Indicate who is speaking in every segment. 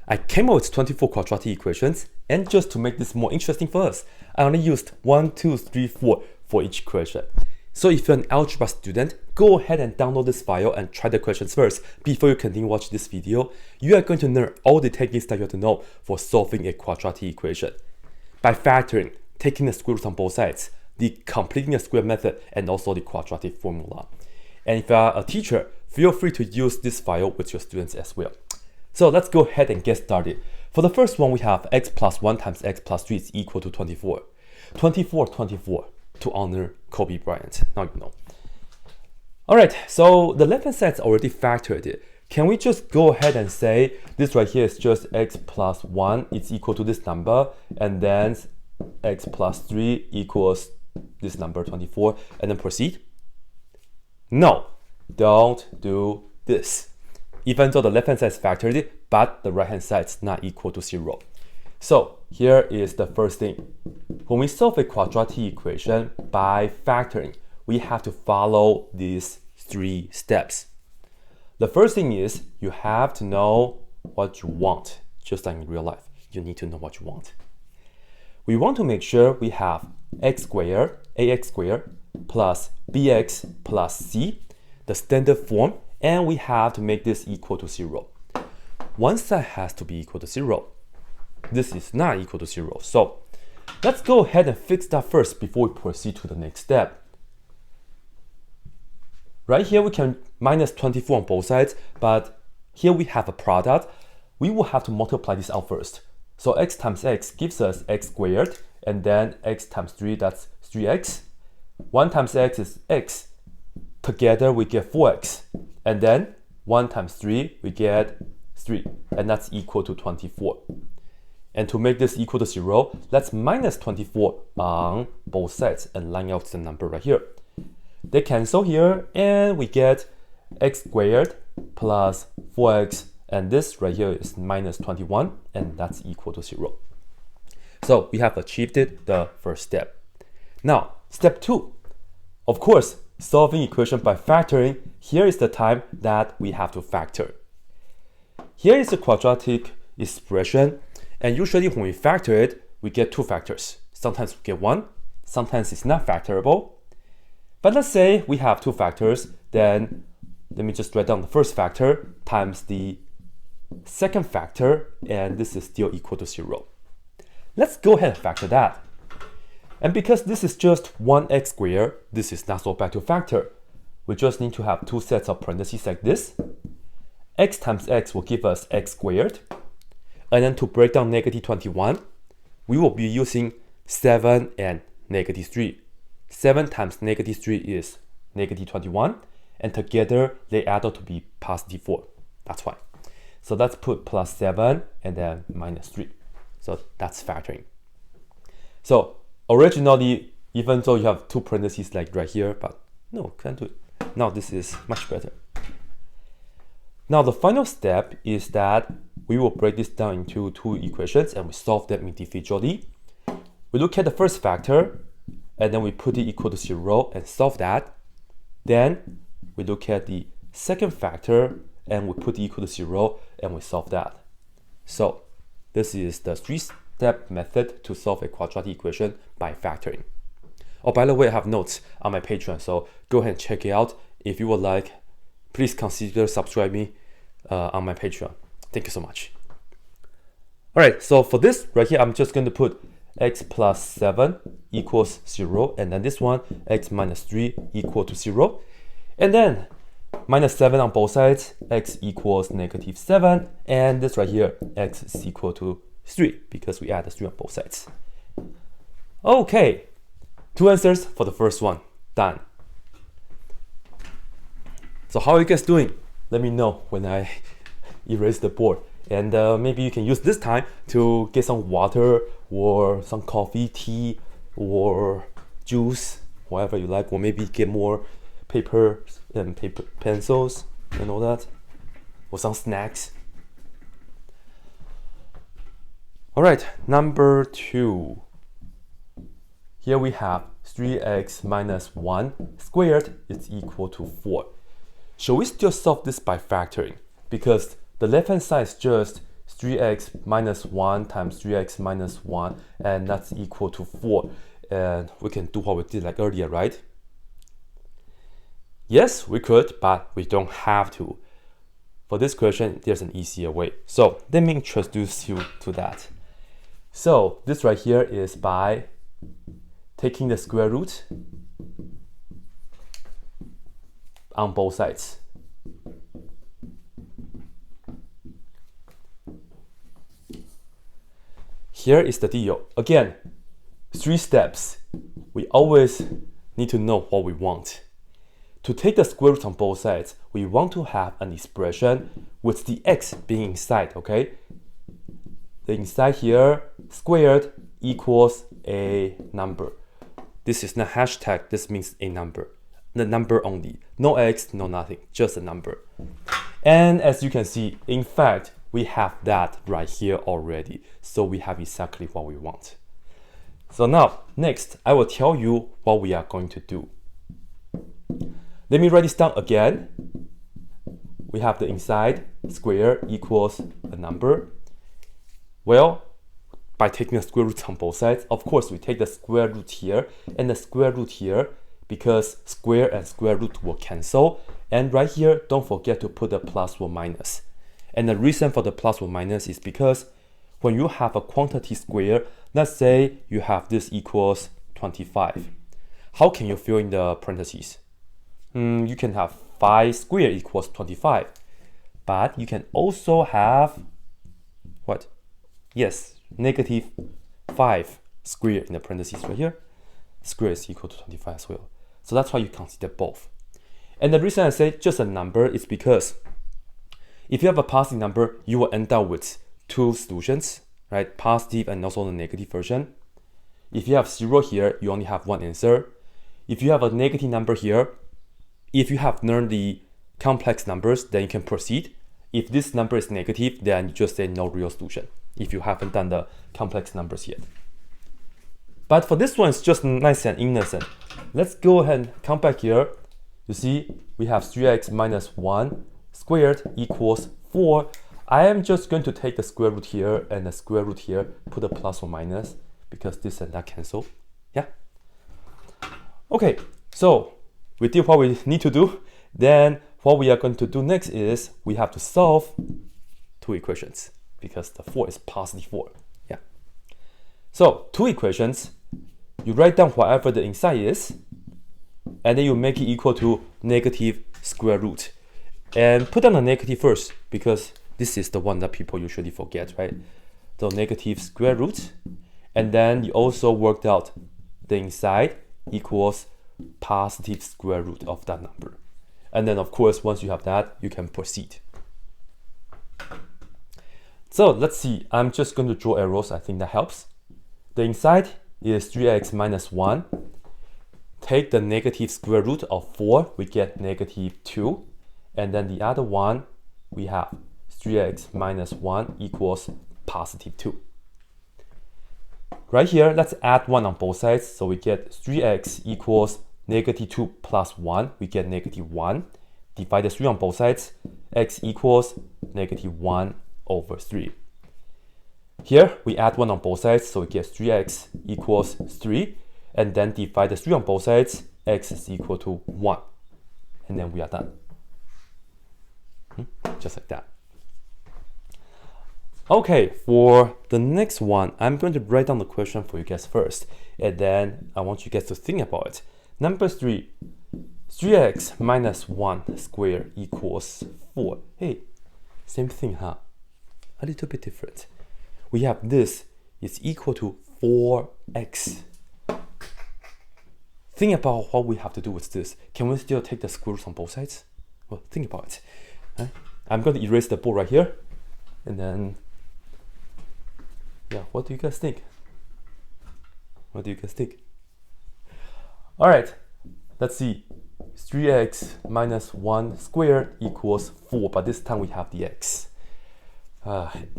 Speaker 1: I came up with 24 quadratic equations, and just to make this more interesting for us, I only used 1, 2, 3, 4 for each equation. So if you're an algebra student, go ahead and download this file and try the questions first before you continue watching this video. You are going to learn all the techniques that you have to know for solving a quadratic equation. By factoring, taking the square root on both sides, the completing the square method, and also the quadratic formula. And if you are a teacher, feel free to use this file with your students as well. So let's go ahead and get started. For the first one, we have x plus 1 times x plus 3 is equal to 24. 24, 24, to honor Kobe Bryant. Now you know. Alright, so the left-hand side is already factored. Can we just go ahead and say this right here is just x plus 1 is equal to this number, and then x plus 3 equals this number 24, and then proceed? No, don't do this. Even though the left-hand side is factored, but the right-hand side is not equal to 0. So here is the first thing. When we solve a quadratic equation by factoring, we have to follow these 3 steps. The first thing is you have to know what you want. Just like in real life, you need to know what you want. We want to make sure we have x squared, ax squared, plus bx plus c, the standard form, and we have to make this equal to 0. One side has to be equal to 0. This is not equal to 0. So let's go ahead and fix that first before we proceed to the next step. Right here we can minus 24 on both sides, but here we have a product. We will have to multiply this out first. So x times x gives us x squared, and then x times 3, that's 3x. 1 times x is x. Together we get 4x. And then 1 times 3, we get 3. And that's equal to 24. And to make this equal to 0, let's minus 24 on both sides and line out the number right here. They cancel here, and we get x squared plus 4x, and this right here is minus 21, and that's equal to 0. So we have achieved the first step. Now, step 2. Of course, solving equation by factoring, here is the time that we have to factor. Here is a quadratic expression, and usually when we factor it, we get 2 factors. Sometimes we get 1, sometimes it's not factorable. But let's say we have 2 factors, then let me just write down the first factor times the second factor, and this is still equal to 0. Let's go ahead and factor that. And because this is just 1x squared, this is not so bad to factor. We just need to have 2 sets of parentheses like this. X times x will give us x squared. And then to break down negative 21, we will be using 7 and negative 3. 7 times negative 3 is negative 21, and together they add up to be positive 4. That's why. So let's put plus 7 and then minus 3. So that's factoring. So originally, even though you have 2 parentheses like right here, but no, can't do it. Now this is much better. Now the final step is that we will break this down into 2 equations and we solve them individually. We look at the first factor, and then we put it equal to 0 and solve that. Then we look at the second factor and we put it equal to 0 and we solve that. So this is the 3-step method to solve a quadratic equation by factoring. Oh, by the way, I have notes on my Patreon, so go ahead and check it out. If you would like, please consider subscribing on my Patreon. Thank you so much. Alright, so for this right here, I'm just going to put x plus 7 equals 0, and then this one, x minus 3 equal to 0. And then minus 7 on both sides, x equals negative 7, and this right here, x is equal to 3, because we add the 3 on both sides. Okay, 2 answers for the first one, done. So how are you guys doing? Let me know when I erase the board. And maybe you can use this time to get some water or some coffee, tea, or juice, whatever you like, or maybe get more paper and paper pencils and all that, or some snacks. All right, number 2. Here we have 3x minus 1 squared is equal to 4. Shall we still solve this by factoring? Because the left hand side is just 3x minus 1 times 3x minus 1, and that's equal to 4. And we can do what we did like earlier, right? Yes, we could, but we don't have to. For this question, there's an easier way. So let me introduce you to that. So this right here is by taking the square root on both sides. Here is the deal. Again, 3 steps. We always need to know what we want. To take the square root on both sides, we want to have an expression with the x being inside, okay? The inside here, squared equals a number. This is not hashtag, this means a number. The number only. No x, no nothing, just a number. And as you can see, in fact, we have that right here already. So we have exactly what we want. So now, next, I will tell you what we are going to do. Let me write this down again. We have the inside square equals a number. Well, by taking the square root on both sides, of course, we take the square root here and the square root here because square and square root will cancel. And right here, don't forget to put the plus or minus. And the reason for the plus or minus is because when you have a quantity square, let's say you have this equals 25. How can you fill in the parentheses? You can have 5 squared equals 25. But you can also have, what? Yes, negative 5 squared in the parentheses right here. Square is equal to 25 as well. So that's why you consider both. And the reason I say just a number is because if you have a positive number, you will end up with 2 solutions, right? Positive and also the negative version. If you have 0 here, you only have 1 answer. If you have a negative number here, if you have learned the complex numbers, then you can proceed. If this number is negative, then you just say no real solution, if you haven't done the complex numbers yet. But for this one, it's just nice and innocent. Let's go ahead and come back here. You see, we have 3x minus 1 squared equals 4. I am just going to take the square root here and the square root here, put a plus or minus, because this and that cancel. Yeah. Okay, so we did what we need to do. Then what we are going to do next is we have to solve 2 equations because the 4 is positive 4. Yeah. So 2 equations, you write down whatever the inside is, and then you make it equal to negative square root. And put down the negative first because this is the one that people usually forget, right? So negative square root. And then you also worked out the inside equals positive square root of that number. And then of course, once you have that, you can proceed. So let's see, I'm just going to draw arrows. I think that helps. The inside is 3x minus 1. Take the negative square root of 4, we get negative 2. And then the other one, we have 3x minus 1 equals positive 2. Right here, let's add 1 on both sides. So we get 3x equals negative 2 plus 1. We get negative 1. Divide the 3 on both sides. X equals negative 1 over 3. Here, we add 1 on both sides. So we get 3x equals 3. And then divide the 3 on both sides. X is equal to 1. And then we are done. Just like that. Okay, for the next one, I'm going to write down the question for you guys first, and then I want you guys to think about it. Number 3, 3x minus 1 squared equals 4. Hey, same thing, huh? A little bit different. We have this is equal to 4x. Think about what we have to do with this. Can we still take the square root on both sides? Well, think about it. Right? I'm going to erase the board right here, and then yeah, what do you guys think? What do you guys think? All right, let's see. 3x minus 1 squared equals 4, but this time we have the x.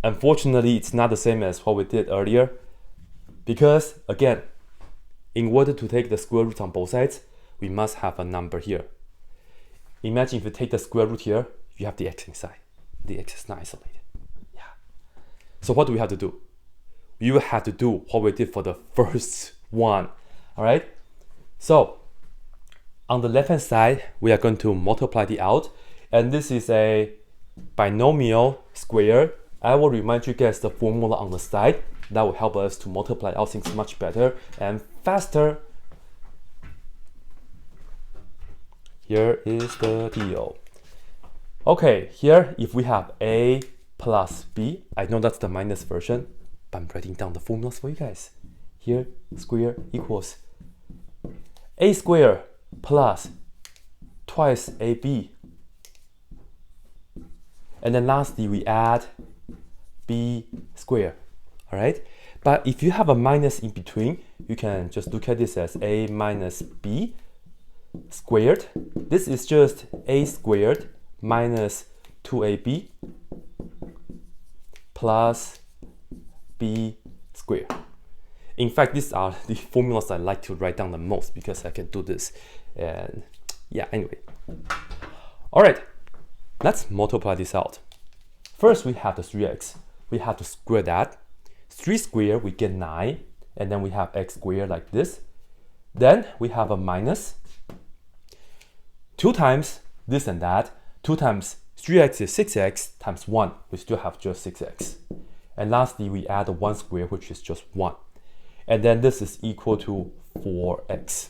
Speaker 1: Unfortunately, it's not the same as what we did earlier, because again, in order to take the square root on both sides, we must have a number here. Imagine if you take the square root here, you have the x inside. The x is not isolated. Yeah. So what do we have to do? We will have to do what we did for the first one. All right. So on the left hand side, we are going to multiply it out, and this is a binomial square. I will remind you guys the formula on the side. That will help us to multiply out things much better and faster. Here is the deal. Okay, here if we have a plus b, I know that's the minus version, but I'm writing down the formulas for you guys. Here, square equals a square plus twice ab. And then lastly, we add b squared. All right. But if you have a minus in between, you can just look at this as a minus b squared. This is just a squared minus 2ab plus b squared. In fact, these are the formulas I like to write down the most because I can do this. And yeah, anyway. All right, let's multiply this out. First, we have the 3x. We have to square that. 3 squared, we get 9. And then we have x squared like this. Then we have a minus. 2 times this and that. 2 times 3x is 6x times 1. We still have just 6x. And lastly, we add the 1 squared, which is just 1. And then this is equal to 4x.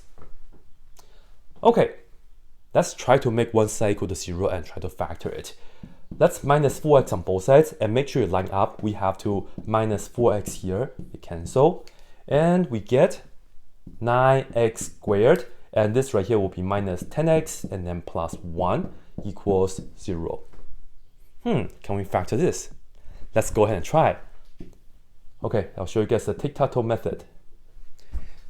Speaker 1: Okay, let's try to make one side equal to 0 and try to factor it. Let's minus 4x on both sides and make sure you line up. We have to minus 4x here, we cancel, and we get 9x squared, and this right here will be minus 10x and then plus 1 equals 0. Can we factor this? Let's go ahead and try. Okay, I'll show you guys the tic-tac-toe method.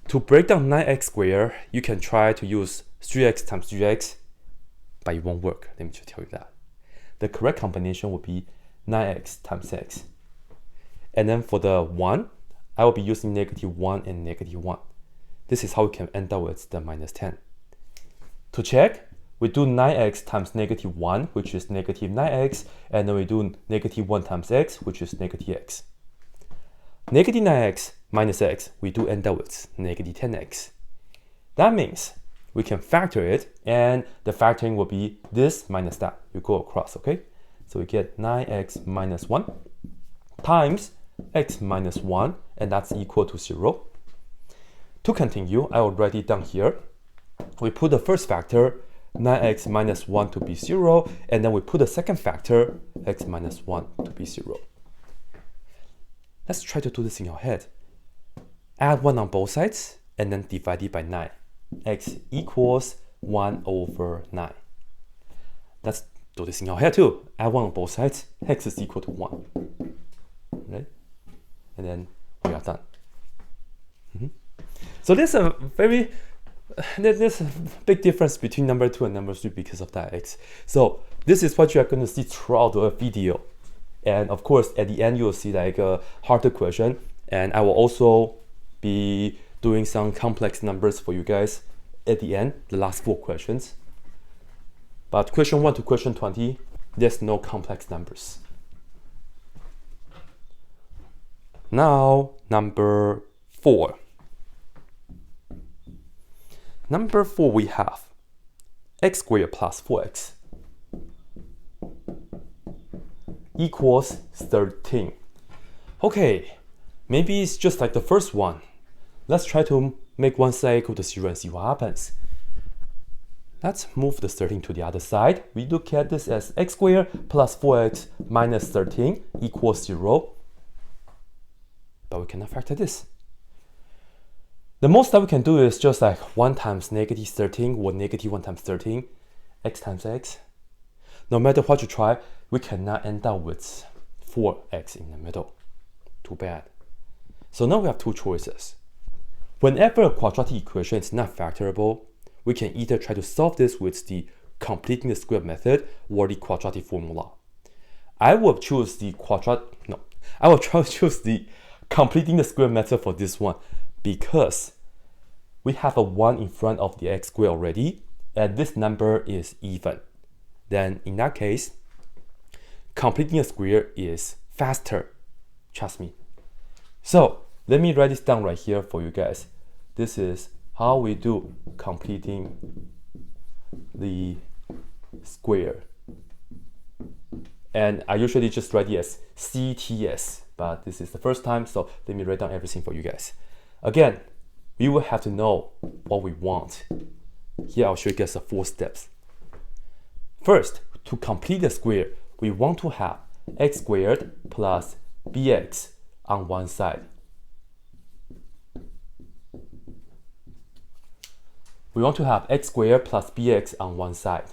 Speaker 1: To break down 9x squared, you can try to use 3x times 3x, but it won't work. Let me just tell you that. The correct combination would be 9x times x. And then for the 1, I will be using -1 and -1. This is how we can end up with the minus 10. To check, we do 9x times -1, which is -9x, and then we do -1 times x, which is -x. -9x minus x, we do end up with -10x. That means we can factor it, and the factoring will be this minus that. You go across, okay? So we get 9x minus 1 times x minus 1, and that's equal to 0. To continue, I will write it down here. We put the first factor, 9x minus 1 to be 0, and then we put the second factor, x minus 1 to be 0. Let's try to do this in your head. Add 1 on both sides, and then divide it by 9. X equals 1 over 9. Let's do this in your head too. Add 1 on both sides, x is equal to 1. Right? And then we are done. So there's a big difference between number 2 and number 3 because of that x. So this is what you are going to see throughout the video. And of course, at the end, you'll see like a harder question. And I will also be doing some complex numbers for you guys at the end, the last 4 questions. But question 1 to question 20, there's no complex numbers. Now, number 4. Number 4, we have x squared plus 4x equals 13. Okay, maybe it's just like the first one. Let's try to make one side equal to 0 and see what happens. Let's move the 13 to the other side. We look at this as x squared plus 4x minus 13 equals 0. But we cannot factor this. The most that we can do is just like 1 times -13 or -1 times 13, x times x. No matter what you try, we cannot end up with 4x in the middle. Too bad. So now we have 2 choices. Whenever a quadratic equation is not factorable, we can either try to solve this with the completing the square method or the quadratic formula. I will choose the choose the completing the square method for this one because we have a 1 in front of the x squared already, and this number is even. Then in that case, completing a square is faster. Trust me. So let me write this down right here for you guys. This is how we do completing the square. And I usually just write it as CTS, but this is the first time, so let me write down everything for you guys. Again, we will have to know what we want. Here I'll show you guys the 4 steps. First, to complete the square, we want to have x squared plus bx on one side. We want to have x squared plus bx on one side.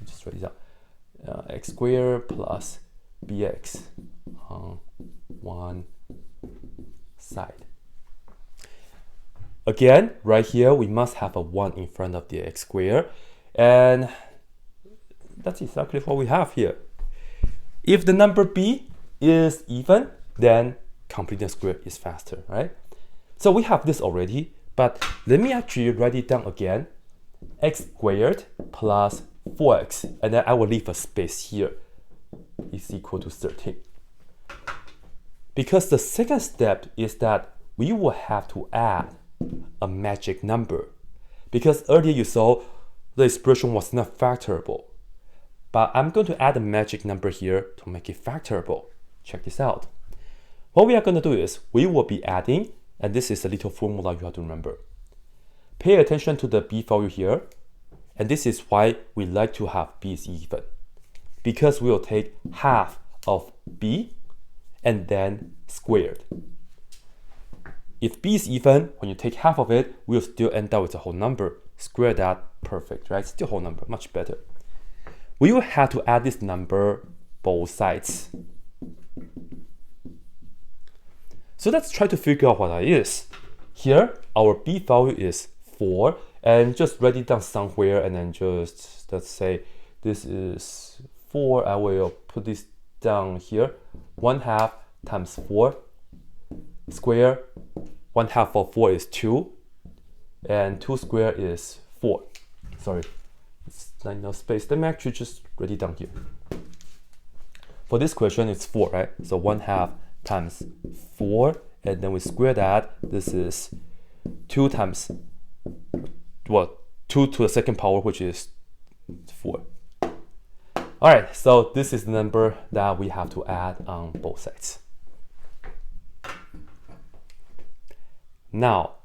Speaker 1: Just write it down. X squared plus bx on one side. Again, right here, we must have a 1 in front of the x squared. And that's exactly what we have here. If the number b is even, then completing the square is faster, right? So we have this already, but let me actually write it down again. X squared plus 4x, and then I will leave a space here, is equal to 13. Because the second step is that we will have to add a magic number. Because earlier you saw the expression was not factorable. But I'm going to add a magic number here to make it factorable. Check this out. What we are going to do is we will be adding, and this is a little formula you have to remember. Pay attention to the b value here. And this is why we like to have b is even. Because we will take half of b and then squared. If b is even, when you take half of it, we'll still end up with a whole number. Square that, perfect, right? Still whole number, much better. We will have to add this number both sides. So let's try to figure out what that is. Here, our b value is 4, and just write it down somewhere, and then just, let's say this is 4. I will put this down here. 1/2 times 4 square. 1/2 of 4 is 2, and 2 square is 4. Sorry, it's not enough space. Let me actually just write it down here. For this question, it's 4, right? So 1/2 times 4, and then we square that. This is 2 times, well, 2 to the second power, which is 4. All right, so this is the number that we have to add on both sides. Now,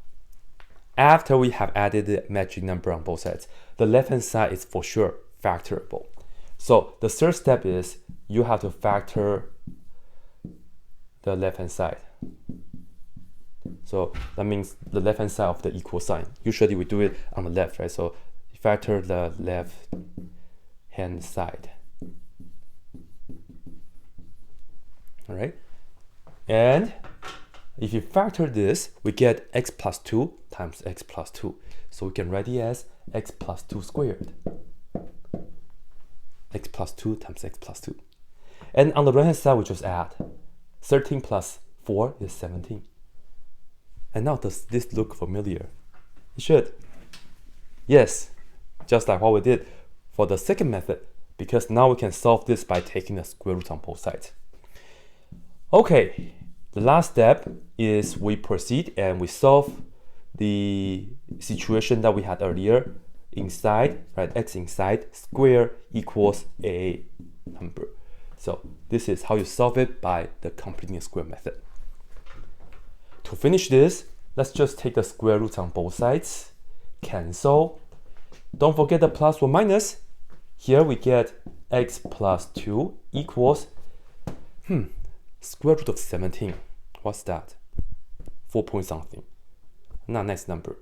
Speaker 1: after we have added the magic number on both sides, the left-hand side is for sure factorable. So the third step is you have to factor the left-hand side. So that means the left-hand side of the equal sign. Usually we do it on the left, right? So factor the left-hand side. All right, and if you factor this, we get x plus 2 times x plus 2. So we can write it as x plus 2 squared. X plus 2 times x plus 2. And on the right-hand side, we just add 13 plus 4 is 17. And now does this look familiar? It should. Yes, just like what we did for the second method, because now we can solve this by taking the square root on both sides. Okay, the last step is we proceed and we solve the situation that we had earlier. Inside, right, x inside, square equals a number. So this is how you solve it by the completing square method. To finish this, let's just take the square root on both sides. Cancel. Don't forget the plus or minus. Here we get x plus 2 equals, square root of 17. What's that? 4 point something. Not a nice number.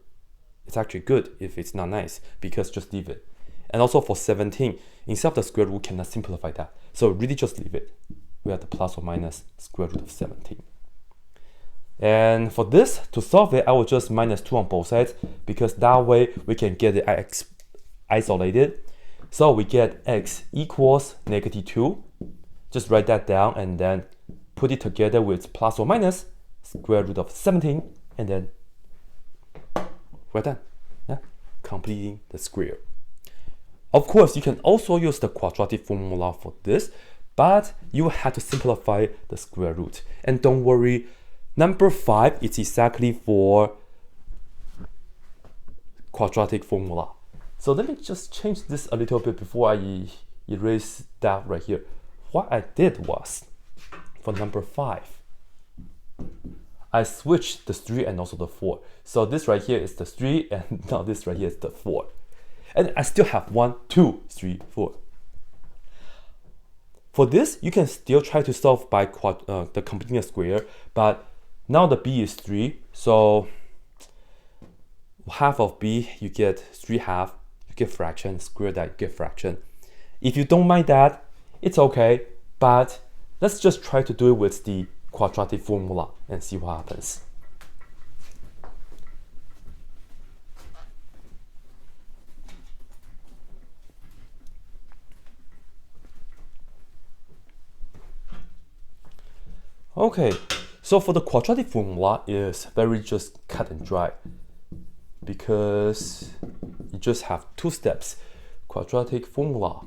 Speaker 1: It's actually good if it's not nice, because just leave it. And also for 17, instead of the square root, we cannot simplify that. So really just leave it. We have the plus or minus square root of 17. And for this, to solve it, I will just minus 2 on both sides, because that way we can get the x isolated. So we get x equals -2. Just write that down and then put it together with plus or minus square root of 17, and then we're done. Yeah? Completing the square. Of course, you can also use the quadratic formula for this, but you have to simplify the square root. And don't worry, number 5 is exactly for quadratic formula. So let me just change this a little bit before I erase that right here. What I did was, for number 5, I switched the 3 and also the 4. So this right here is the 3, and now this right here is the 4. And I still have 1, 2, 3, 4. For this, you can still try to solve by the completing a square, but now the b is 3, so half of b, you get 3 half, you get fraction, square that, you get fraction. If you don't mind that, it's okay, but let's just try to do it with the quadratic formula and see what happens. Okay, so for the quadratic formula is very just cut and dry, because you just have 2 steps. Quadratic formula.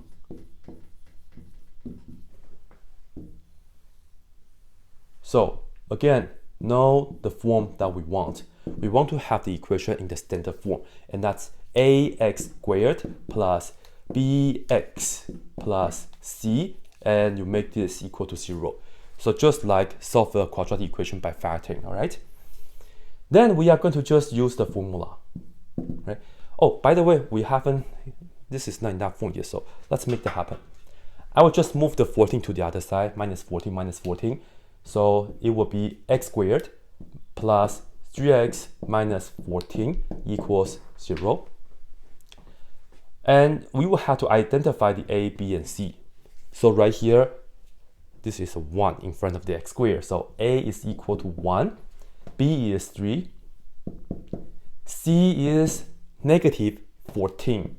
Speaker 1: So again, know the form that we want. We want to have the equation in the standard form, and that's ax squared plus bx plus c, and you make this equal to 0. So just like solve the quadratic equation by factoring, all right? Then we are going to just use the formula, right? Oh, by the way, we haven't, this is not in that form yet, so let's make that happen. I will just move the 14 to the other side, minus 14 minus 14. So it will be x squared plus 3x minus 14 equals 0. And we will have to identify the a, b, and c. So right here, this is a 1 in front of the x squared. So a is equal to 1, b is 3, c is negative 14.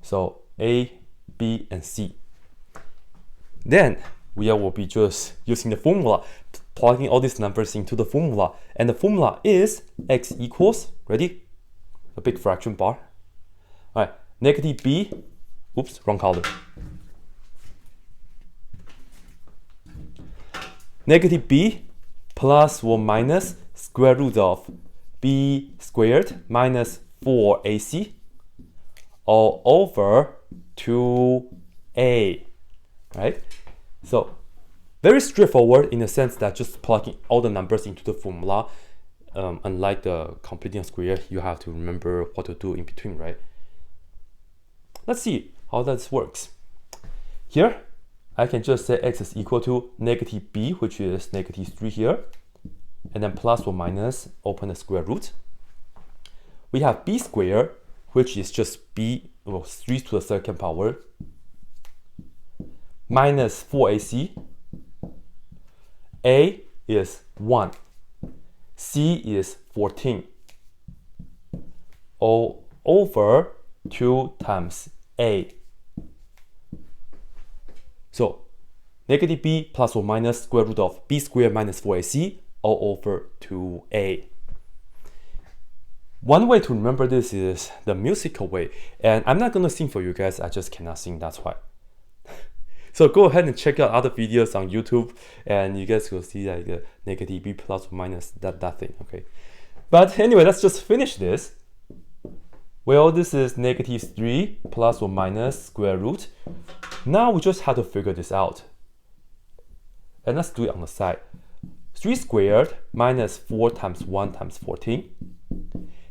Speaker 1: So a, b, and c. Then we will be just using the formula, plugging all these numbers into the formula. And the formula is x equals, ready? A big fraction bar. All right, negative b, oops, wrong color. Negative b plus or minus square root of b squared minus 4ac all over 2a, right? So very straightforward in the sense that just plugging all the numbers into the formula. Unlike the completing a square, you have to remember what to do in between, right? Let's see how that works. Here, I can just say x is equal to negative b, which is negative 3 here, and then plus or minus, open the square root. We have b squared, which is just b, well, 3 to the second power, minus 4ac. A is 1, c is 14, all over 2 times a. So negative b plus or minus square root of b squared minus 4ac all over 2a. One way to remember this is the musical way, and I'm not going to sing for you guys, I just cannot sing, that's why. So go ahead and check out other videos on YouTube, and you guys will see like a negative b plus or minus that thing, okay? But anyway, let's just finish this. Well, this is negative 3 plus or minus square root. Now we just have to figure this out. And let's do it on the side. 3 squared minus 4 times 1 times 14.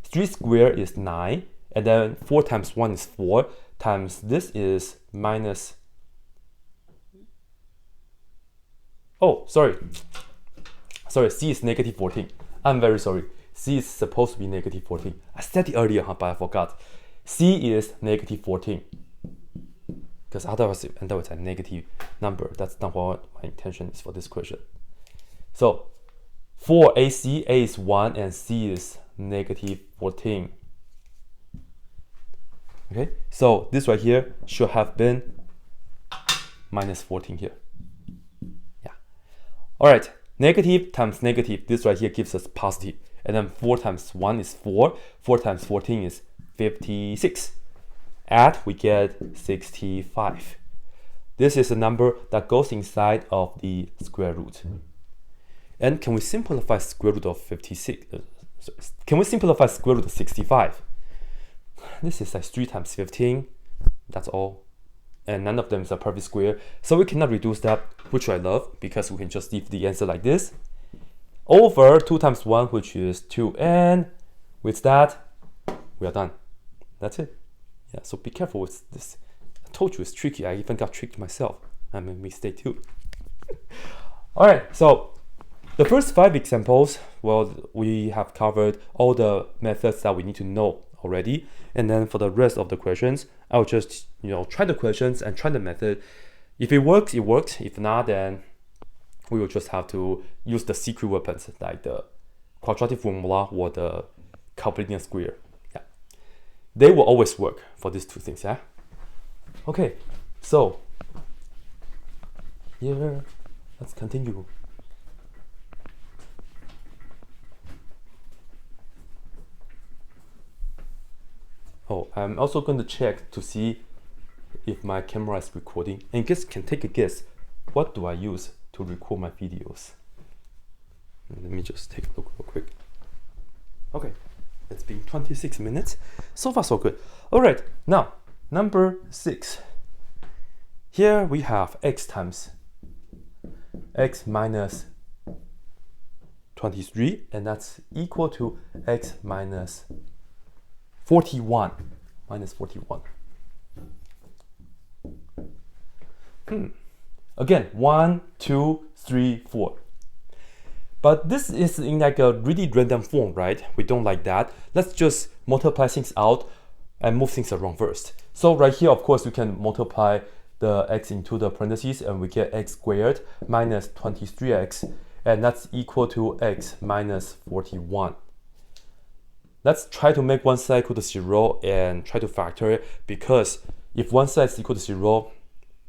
Speaker 1: 3 squared is 9, and then 4 times 1 is 4, times this is minus... Oh, sorry, c is negative 14. I'm very sorry. C is supposed to be negative 14. I said it earlier, but I forgot. C is negative 14. Because otherwise it ends up with a negative number. That's not what my intention is for this question. So for AC, A is 1 and C is negative 14. Okay, so this right here should have been minus 14 here. Yeah. All right, negative times negative, this right here gives us positive. And then 4 times 1 is 4. 4 times 14 is 56. Add, we get 65. This is a number that goes inside of the square root. And can we simplify square root of 56? Can we simplify square root of 65? This is like 3 times 15. That's all. And none of them is a perfect square. So we cannot reduce that, which I love, because we can just leave the answer like this. Over 2 times 1, which is 2. And with that, we are done. That's it. Yeah, so be careful with this. I told you it's tricky. I even got tricked myself. I made a mistake too. All right, so the first 5 examples, well, we have covered all the methods that we need to know already. And then for the rest of the questions, I'll just, try the questions and try the method. If it works, it worked. If not, then we will just have to use the secret weapons like the quadratic formula or the completing a square. Yeah, they will always work for these 2 things. Yeah. Okay, so here, let's continue. Oh, I'm also going to check to see if my camera is recording. And guess can take a guess. What do I use to record my videos? Let me just take a look real quick. Okay, it's been 26 minutes. So far, so good. All right, now, number 6. Here we have x times x minus 23, and that's equal to x minus 41. Minus 41. Again, 1, 2, 3, 4. But this is in like a really random form, right? We don't like that. Let's just multiply things out and move things around first. So right here, of course, we can multiply the x into the parentheses and we get x squared minus 23x, and that's equal to x minus 41. Let's try to make one side equal to 0 and try to factor it, because if one side is equal to 0,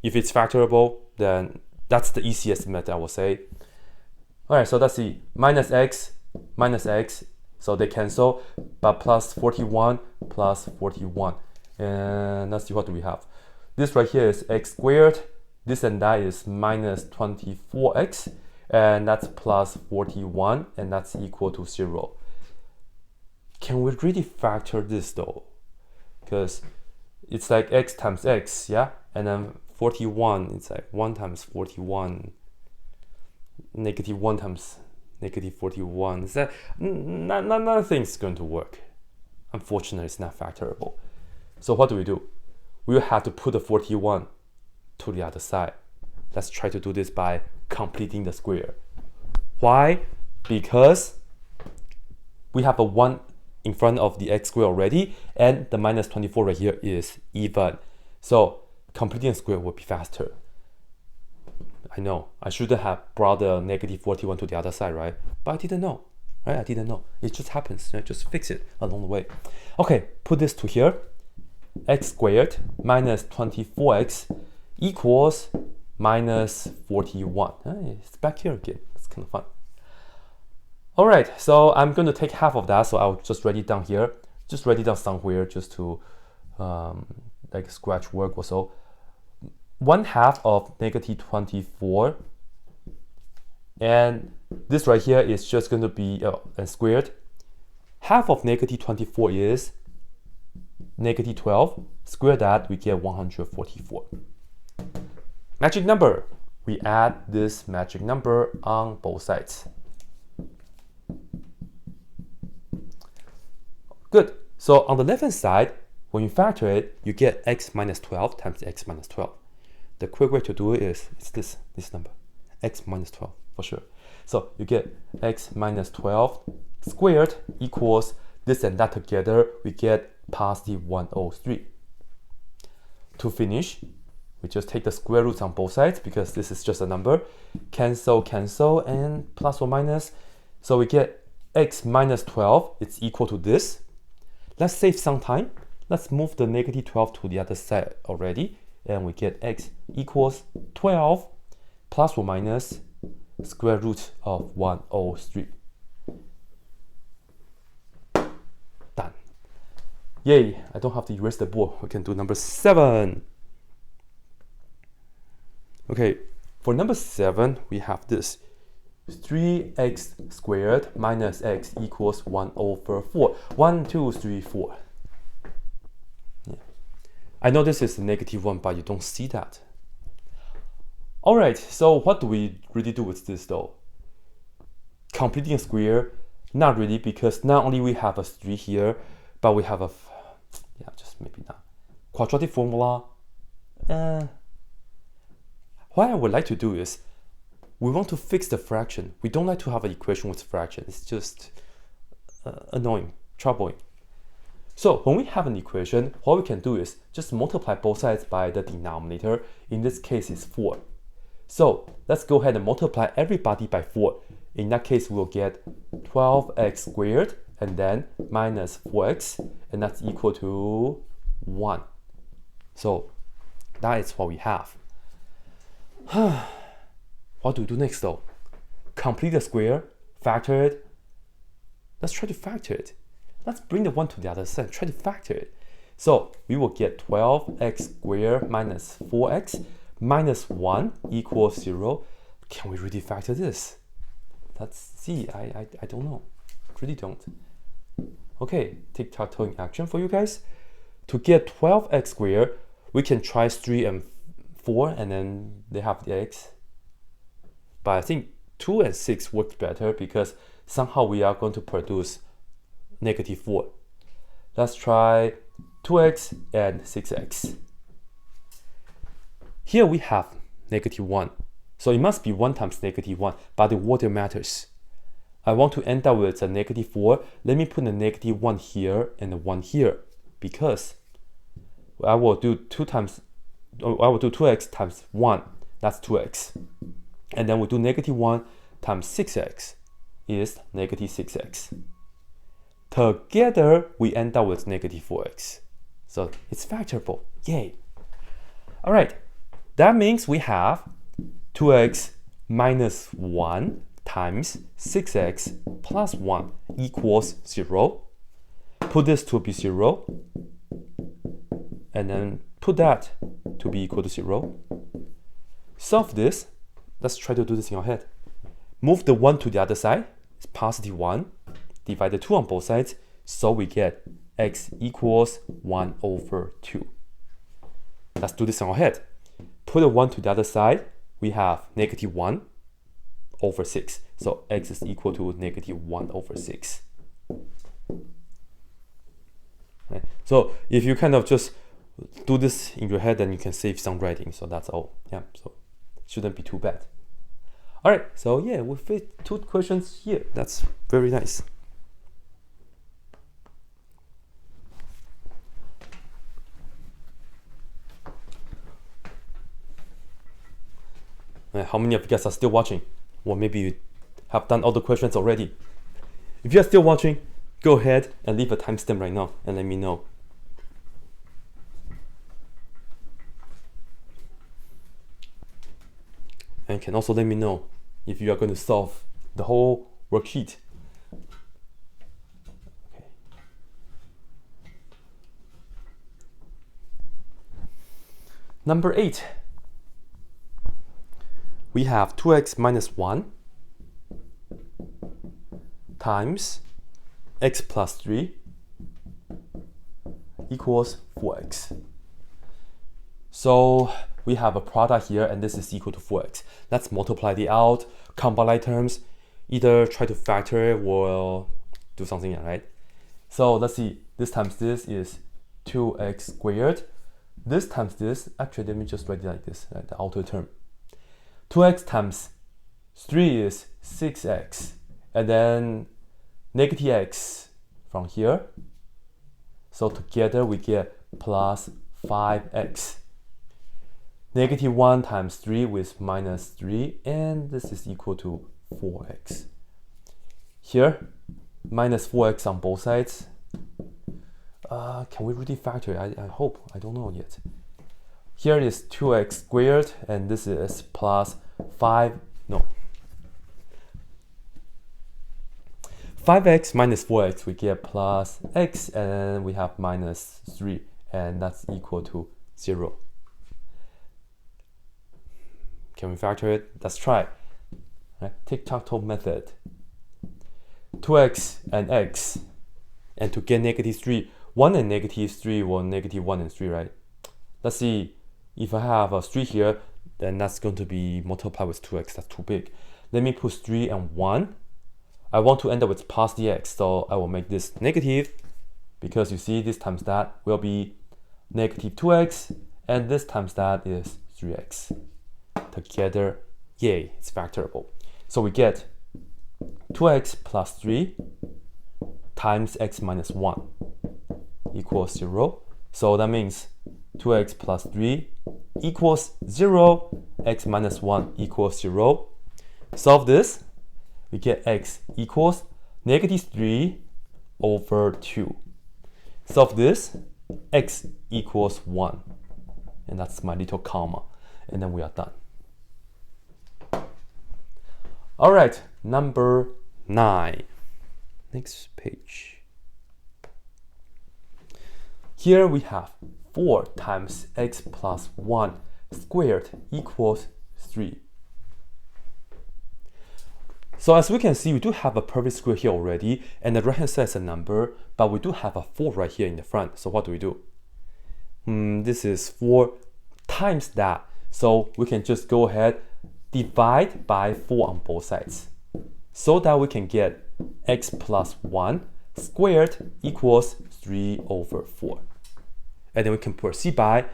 Speaker 1: if it's factorable, then that's the easiest method, I will say. All right, so let's see. Minus x, so they cancel, but plus 41, plus 41. And let's see, what do we have? This right here is x squared. This and that is minus 24x, and that's plus 41, and that's equal to 0. Can we really factor this though? Because it's like x times x, yeah? And then 41, it's like 1 times 41, negative 1 times negative 41. Is that nothing's going to work? Unfortunately, it's not factorable. So what do? We will have to put the 41 to the other side. Let's try to do this by completing the square. Why? Because we have a 1 in front of the x squared already, and the minus 24 right here is even. So completing a square will be faster. I know, I shouldn't have brought the negative 41 to the other side, right? But I didn't know, right? I didn't know. It just happens, right? Just fix it along the way. Okay, put this to here. X squared minus 24x equals minus 41. It's back here again. It's kind of fun. All right, so I'm going to take half of that, so I'll just write it down here. Just write it down somewhere just to like scratch work or so. 1/2 of negative 24, and this right here is just going to be squared. Half of negative 24 is negative 12. Square that, we get 144. Magic number. We add this magic number on both sides. Good. So on the left-hand side, when you factor it, you get x minus 12 times x minus 12. The quick way to do it is it's this number, x minus 12 for sure. So you get x minus 12 squared equals this and that together, we get positive 103. To finish, we just take the square roots on both sides because this is just a number. Cancel, and plus or minus. So we get x minus 12, it's equal to this. Let's save some time. Let's move the negative 12 to the other side already. And we get x equals 12 plus or minus square root of 103. Done. Yay, I don't have to erase the board. We can do number 7. Okay, for number 7, we have this. 3x squared minus x equals 1 over 4. 1, 2, 3, 4. Yeah. I know this is a negative 1, but you don't see that. Alright, so what do we really do with this though? Completing a square? Not really, because not only we have a 3 here, but we have a, just maybe not. Quadratic formula. What I would like to do is, we want to fix the fraction. We don't like to have an equation with fraction. It's just annoying, troubling. So when we have an equation, what we can do is just multiply both sides by the denominator. In this case, it's 4. So let's go ahead and multiply everybody by 4. In that case, we'll get 12x squared and then minus 4x, and that's equal to 1. So that is what we have. What do we do next though? Complete the square, factor it. Let's try to factor it. Let's bring the 1 to the other side, try to factor it. So we will get 12x squared minus 4x minus 1 equals 0. Can we really factor this? Let's see. I don't know. Really don't. Okay, tic-tac-toe in action for you guys. To get 12x squared, we can try 3 and 4, and then they have the x. But I think 2 and 6 works better because somehow we are going to produce negative 4. Let's try 2x and 6x. Here we have negative 1. So it must be 1 times negative 1, but the order matters. I want to end up with a negative 4. Let me put a negative 1 here and a 1 here, because I will do 2x times 1. That's 2x. And then we'll do negative 1 times 6x is negative 6x. Together, we end up with negative 4x. So it's factorable. Yay. All right. That means we have 2x minus 1 times 6x plus 1 equals 0. Put this to be 0. And then put that to be equal to 0. Solve this. Let's try to do this in your head. Move the 1 to the other side. It's positive 1. Divide the 2 on both sides. So we get x equals 1 over 2. Let's do this in our head. Put the 1 to the other side. We have negative 1 over 6. So x is equal to negative 1 over 6. Right. So if you kind of just do this in your head, then you can save some writing. So that's all. Yeah. So shouldn't be too bad. All right, so yeah, we fit 2 questions here. That's very nice. How many of you guys are still watching? Or maybe you have done all the questions already. If you are still watching, go ahead and leave a timestamp right now and let me know. And can also let me know if you are going to solve the whole worksheet. Okay. Number 8. We have 2x minus 1 times x plus 3 equals 4x. So we have a product here, and this is equal to 4x. Let's multiply it out, combine terms, either try to factor it or do something, right? So let's see, this times this is 2x squared. This times this, actually let me just write it like this, right? The outer term. 2x times 3 is 6x, and then negative x from here. So together we get plus 5x. Negative 1 times 3 with minus 3, and this is equal to 4x. Here, minus 4x on both sides. Can we really factor it? I hope. I don't know yet. Here is 2x squared, and this is plus 5x minus 4x, we get plus x, and we have minus 3, and that's equal to 0. Can we factor it? Let's try. Right? Tic-tac-toe method. 2x and x. And to get -3, 1 and -3, well, -1 and 3, right? Let's see. If I have a 3 here, then that's going to be multiplied with 2x. That's too big. Let me put 3 and 1. I want to end up with positive x, so I will make this negative, because you see this times that will be -2x, and this times that is 3x. Together, yay, it's factorable. So we get 2x plus 3 times x minus 1 equals 0. So that means 2x plus 3 equals 0, x minus 1 equals 0. Solve this, we get x equals -3 over 2. Solve this, x equals 1. And that's my little comma. And then we are done. All right, number 9. Next page. Here we have 4 times x plus 1 squared equals 3. So as we can see, we do have a perfect square here already, and the right hand side is a number, but we do have a 4 right here in the front. So what do we do? This is 4 times that. So we can just go ahead, divide by 4 on both sides, so that we can get x plus 1 squared equals 3 over 4. And then we can proceed by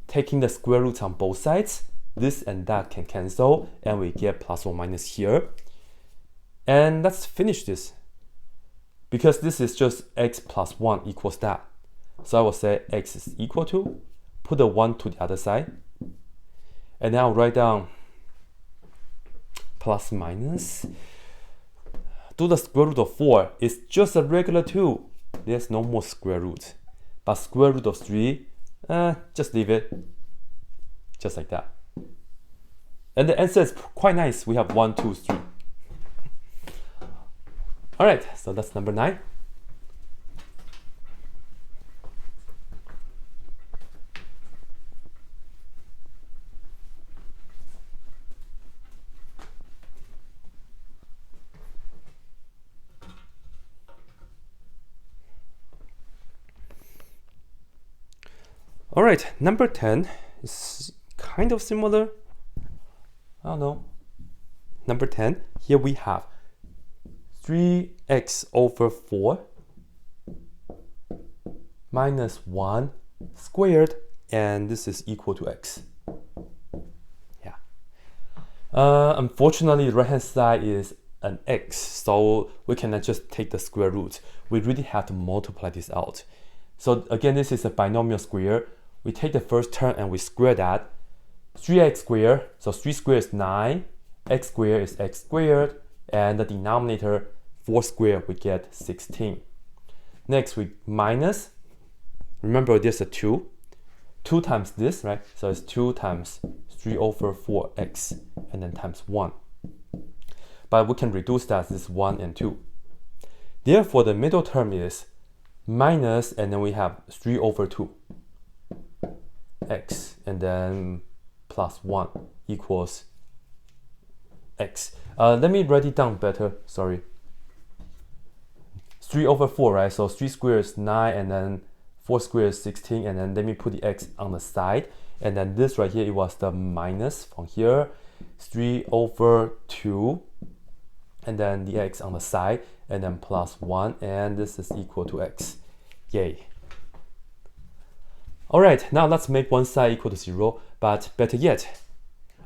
Speaker 1: taking the square roots on both sides. This and that can cancel, and we get plus or minus here. And let's finish this, because this is just x plus 1 equals that. So I will say x is equal to, put the 1 to the other side, and then I'll write down plus minus. Do the square root of 4 is just a regular 2. There's no more square root. But square root of 3, just leave it. Just like that. And the answer is quite nice. We have 1, 2, 3. Alright, so that's number 9. Alright, number 10 is kind of similar. I don't know. Number 10, here we have 3x over 4 minus 1 squared, and this is equal to x. Yeah. Unfortunately, the right hand side is an x, so we cannot just take the square root. We really have to multiply this out. So again, this is a binomial square. We take the first term and we square that. 3x squared, so 3 squared is 9, x squared is x squared, and the denominator 4 squared, we get 16. Next, we minus, remember there's a 2. 2 times this, right? So it's 2 times 3 over 4x, and then times 1. But we can reduce that, this 1 and 2. Therefore, the middle term is minus, and then we have 3 over 2 x, and then plus 1 equals x. Let me write it down better, sorry. 3 over 4, right? So 3 squared is 9, and then 4 squared is 16, and then let me put the x on the side. And then this right here, it was the minus from here. 3 over 2, and then the x on the side, and then plus 1, and this is equal to x. Yay. Alright, now let's make one side equal to 0, but better yet,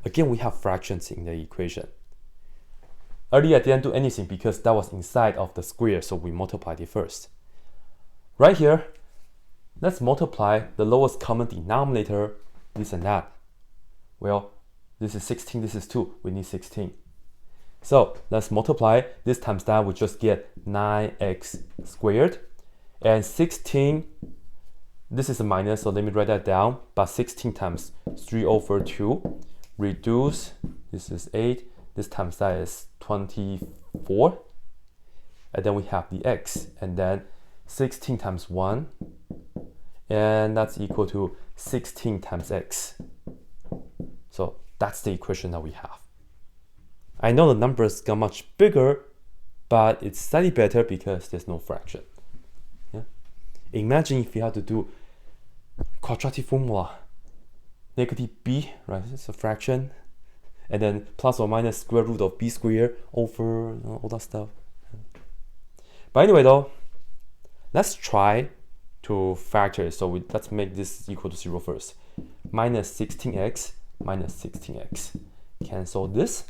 Speaker 1: again we have fractions in the equation. Earlier I didn't do anything because that was inside of the square, so we multiplied it first. Right here, let's multiply the lowest common denominator, this and that. Well, this is 16, this is 2, we need 16. So let's multiply, this times that, we just get 9x squared, and 16, this is a minus, so let me write that down, but 16 times 3 over 2, reduce, this is 8, this times that is 24, and then we have the x, and then 16 times 1, and that's equal to 16 times x. So That's the equation that we have. I know the numbers got much bigger, but it's slightly better because there's no fraction. Yeah? Imagine if you have to do quadratic formula, negative b, right? It's a fraction, and then plus or minus square root of b squared over all that stuff. But anyway, though, let's try to factor it. So let's make this equal to 0 first. Minus 16x minus 16x. Cancel this.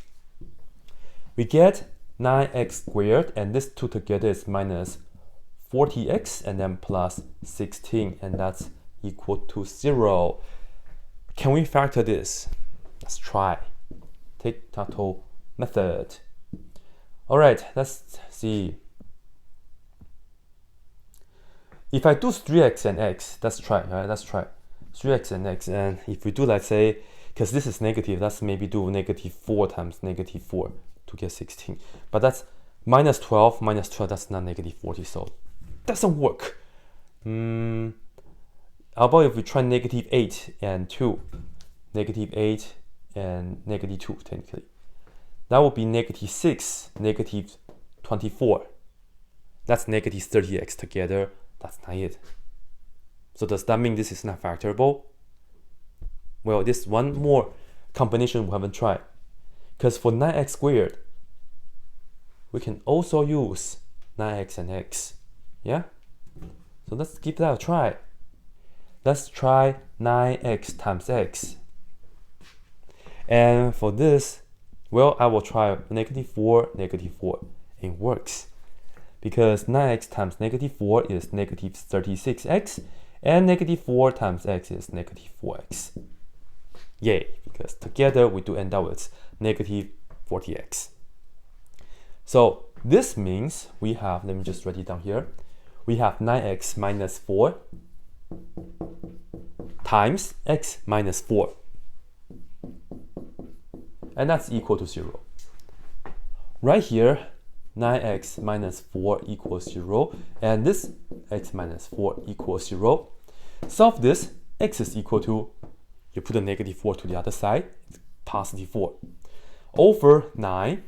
Speaker 1: We get 9x squared, and this two together is minus 40x, and then plus 16, and that's equal to 0. Can we factor this? Let's try. Tic-tac-toe method. All right, let's see. If I do 3x and x, let's try, right? Let's try 3x and x, and if we do, let's say, because this is negative, let's maybe do negative 4 times negative 4 to get 16. But that's minus 12, that's not negative 40, so doesn't work. How about if we try negative 8 and 2? Negative 8 and negative 2, technically. That would be negative 6, negative 24. That's negative 30x together. That's not it. So does that mean this is not factorable? Well, this one more combination we haven't tried. Because for 9x squared, we can also use 9x and x. Yeah? So let's give that a try. Let's try 9x times x. And for this, well, I will try negative 4, negative 4. It works. Because 9x times negative 4 is negative 36x, and negative 4 times x is negative 4x. Yay, because together we do end up with negative 40x. So this means we have, let me just write it down here, we have 9x minus 4 times x minus 4. And that's equal to 0. Right here, 9x minus 4 equals 0, and this x minus 4 equals 0. Solve this, x is equal to, you put a negative 4 to the other side, it's positive 4. Over 9,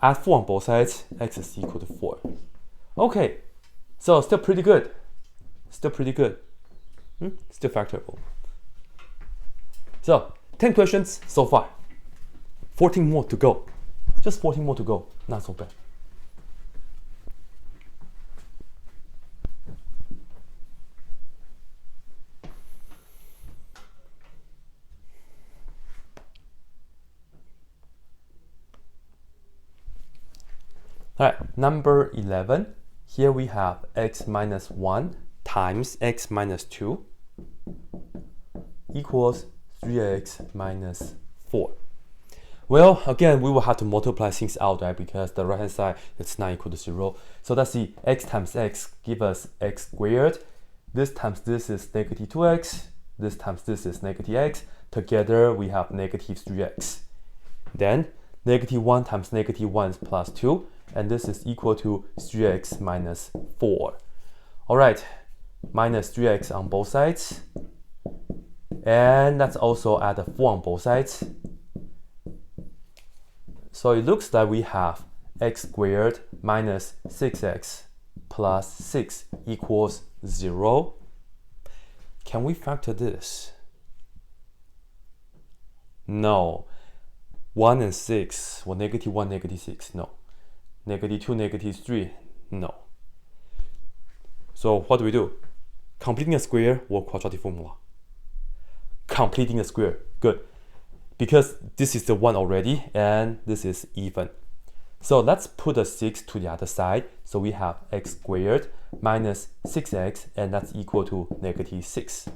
Speaker 1: add 4 on both sides, x is equal to 4. Okay, so still pretty good. Still pretty good. Still factorable. So, 10 questions so far. 14 more to go. Just 14 more to go. Not so bad. All right, number 11. Here we have x minus 1 times x minus 2 equals 3x minus 4. Well, again, we will have to multiply things out, right? Because the right hand side is not equal to 0. So let's see, x times x give us x squared. This times this is negative 2x. This times this is negative x. Together we have negative 3x. Then negative 1 times negative 1 is plus 2. And this is equal to 3x minus 4. All right, minus 3x on both sides. And let's also add a 4 on both sides. So it looks like we have x squared minus 6x plus 6 equals 0. Can we factor this? No. 1 and 6, well, negative 1, negative 6, no. Negative 2, negative 3, no. So what do? Completing a square or quadratic formula? Completing a square, good. Because this is the 1 already, and this is even. So let's put a 6 to the other side. So we have x squared minus 6x, and that's equal to negative 6.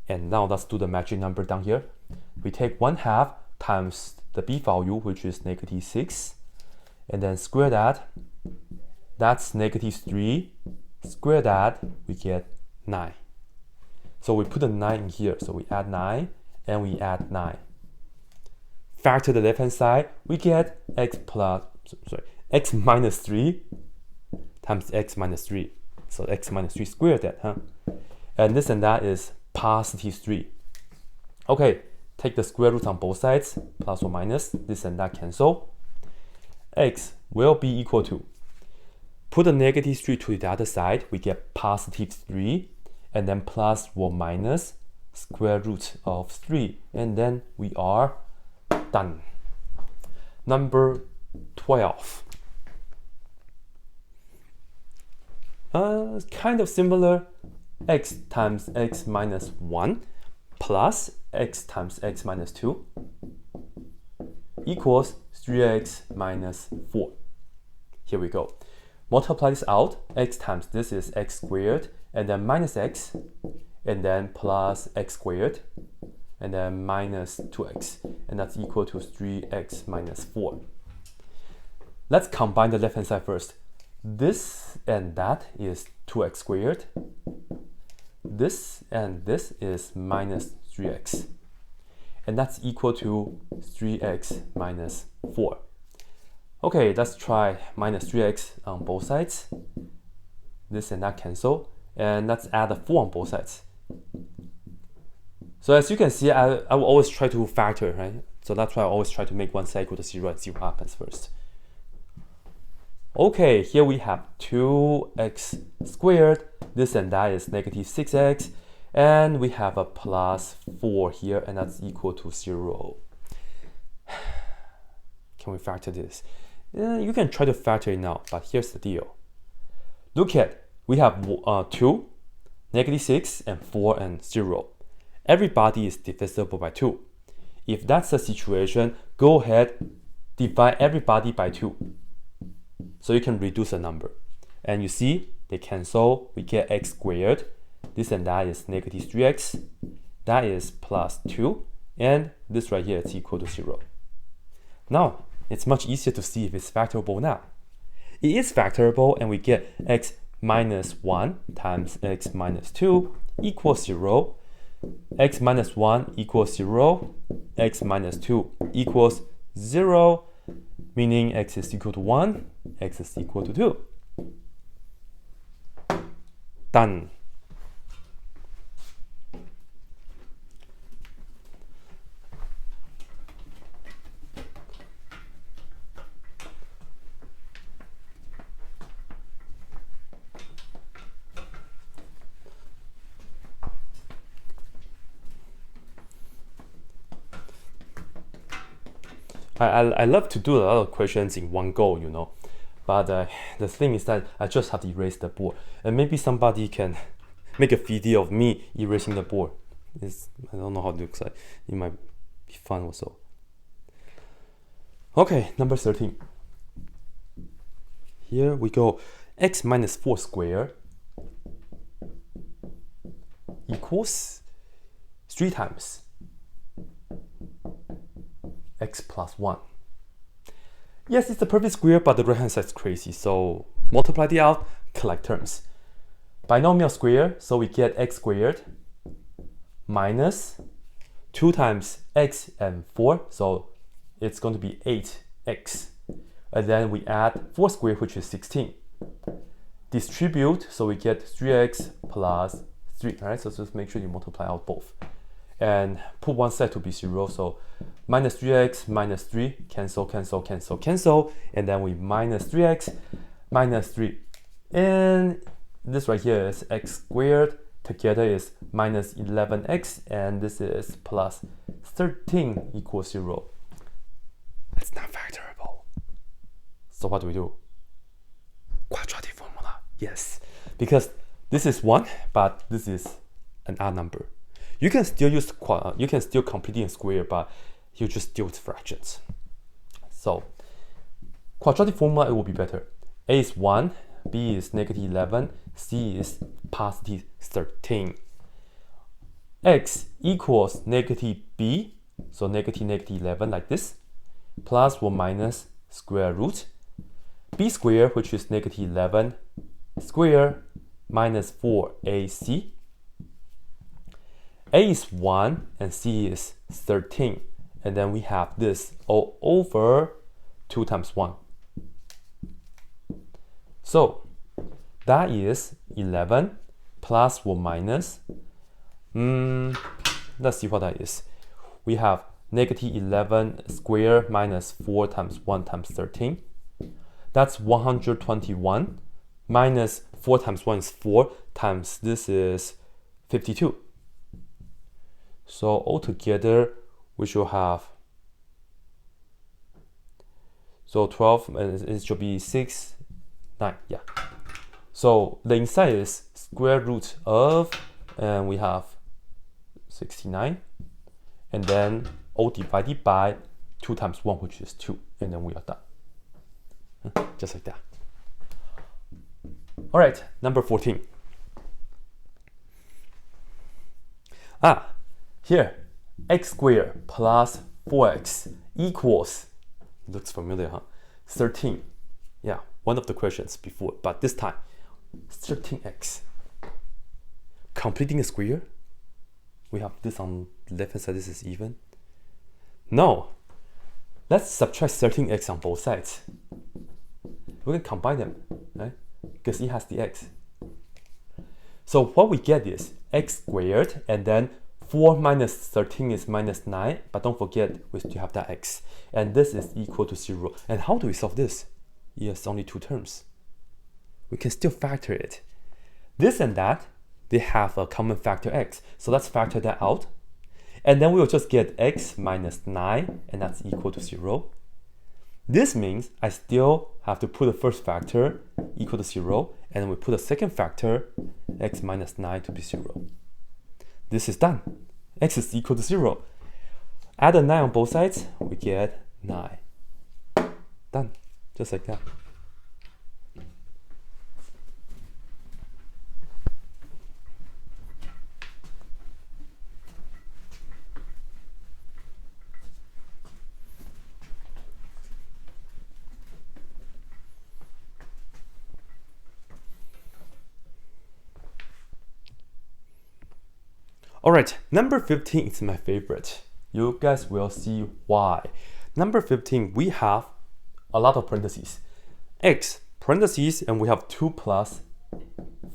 Speaker 1: And now let's do the magic number down here. We take 1/2 times the b value, which is negative 6, and then square that. That's negative 3. Square that, we get 9. So we put a 9 in here. So we add 9, and we add 9. Factor the left hand side, we get x minus 3 times x minus 3. So x minus 3 squared that, huh? And this and that is positive 3. Okay, take the square root on both sides, plus or minus, this and that cancel. X will be equal to, put the negative 3 to the other side, we get positive 3, and then plus or minus square root of 3, and then we are done. Number 12. Kind of similar, x times x minus 1 plus x times x minus 2 equals 3x minus 4. Here we go. Multiply this out, x times this is x squared, and then minus x, and then plus x squared, and then minus 2x, and that's equal to 3x minus 4. Let's combine the left hand side first. This and that is 2x squared. This and this is minus 3x. And that's equal to 3x minus 4. Okay, let's try minus 3x on both sides. This and that cancel. And let's add a 4 on both sides. So as you can see, I will always try to factor, right? So that's why I always try to make one side equal to 0 and see what happens first. Okay, here we have 2x squared. This and that is negative 6x. And we have a plus 4 here, and that's equal to 0. Can we factor this? You can try to factor it now, but here's the deal. Look at, we have 2, negative 6, and 4, and 0. Everybody is divisible by 2. If that's the situation, go ahead, divide everybody by 2. So you can reduce the number. And you see, they cancel, we get x squared. This and that is negative 3x. That is plus 2. And this right here is equal to 0. Now, it's much easier to see if it's factorable now. It is factorable, and we get x minus 1 times x minus 2 equals 0. X minus 1 equals 0. X minus 2 equals 0. Meaning x is equal to 1, x is equal to 2. Done. I love to do a lot of questions in one go, you know. But the thing is that I just have to erase the board. And maybe somebody can make a video of me erasing the board. I don't know how it looks like. It might be fun also. Okay, number 13. Here we go. X minus 4 squared equals 3 times x plus 1. Yes, it's a perfect square, but the right hand side is crazy, so multiply it out, collect terms. Binomial square, so we get x squared minus 2 times x and 4, so it's going to be 8x. And then we add 4 squared, which is 16. Distribute, so we get 3x plus 3, right? So just make sure you multiply out both. And put one side to be 0, so minus 3x minus 3, cancel, cancel, cancel, cancel, and then we minus 3x minus 3. And this right here is x squared, together is minus 11x, and this is plus 13 equals 0. It's not factorable. So what do we do? Quadratic formula, yes. Because this is 1, but this is an odd number. You can still use you can still complete in square, but you just deal with fractions. So quadratic formula, it will be better. A is 1, B is negative 11, C is positive 13. X equals negative B, so negative 11 like this, plus or minus square root. B squared, which is negative 11 square minus 4AC. A is 1 and C is 13. And then we have this all over 2 times 1. So that is 11 plus or minus, let's see what that is. we have negative 11 squared minus 4 times 1 times 13. That's 121 minus 4 times 1 is 4 times this is 52. So altogether, we should have, so 12, and it should be 6, 9, yeah. So the inside is square root of, and we have 69, and then all divided by 2 times 1, which is 2, and then we are done. Just like that. All right, number 14. Here, x squared plus 4x equals, looks familiar, huh? 13. Yeah, one of the questions before, but this time, 13x. Completing the square, we have this on the left hand side, this is even. No, let's subtract 13x on both sides. We can combine them, right? Because it has the x. So what we get is x squared, and then 4 minus 13 is minus 9, but don't forget we still have that x. And this is equal to 0. And how do we solve this? Yes, only two terms. We can still factor it. This and that, they have a common factor x. So let's factor that out. And then we will just get x minus 9, and that's equal to 0. This means I still have to put the first factor equal to 0, and we put the second factor, x minus 9, to be 0. This is done. X is equal to 0. Add a 9 on both sides, we get 9. Done. Just like that. Alright, number 15 is my favorite. You guys will see why. Number 15, we have a lot of parentheses. X, parentheses, and we have 2 plus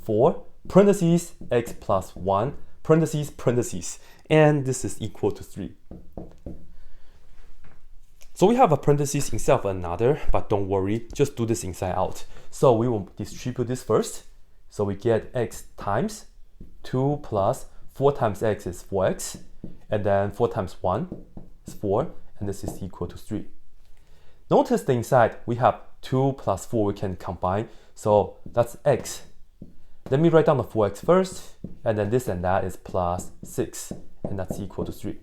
Speaker 1: 4, parentheses, x plus 1, parentheses, parentheses, and this is equal to 3. So we have a parentheses inside of another, but don't worry, just do this inside out. So we will distribute this first. So we get x times 2 plus 4 times x is 4x, and then 4 times 1 is 4, and this is equal to 3. Notice the inside, we have 2 plus 4 we can combine, so that's x. Let me write down the 4x first, and then this and that is plus 6, and that's equal to 3.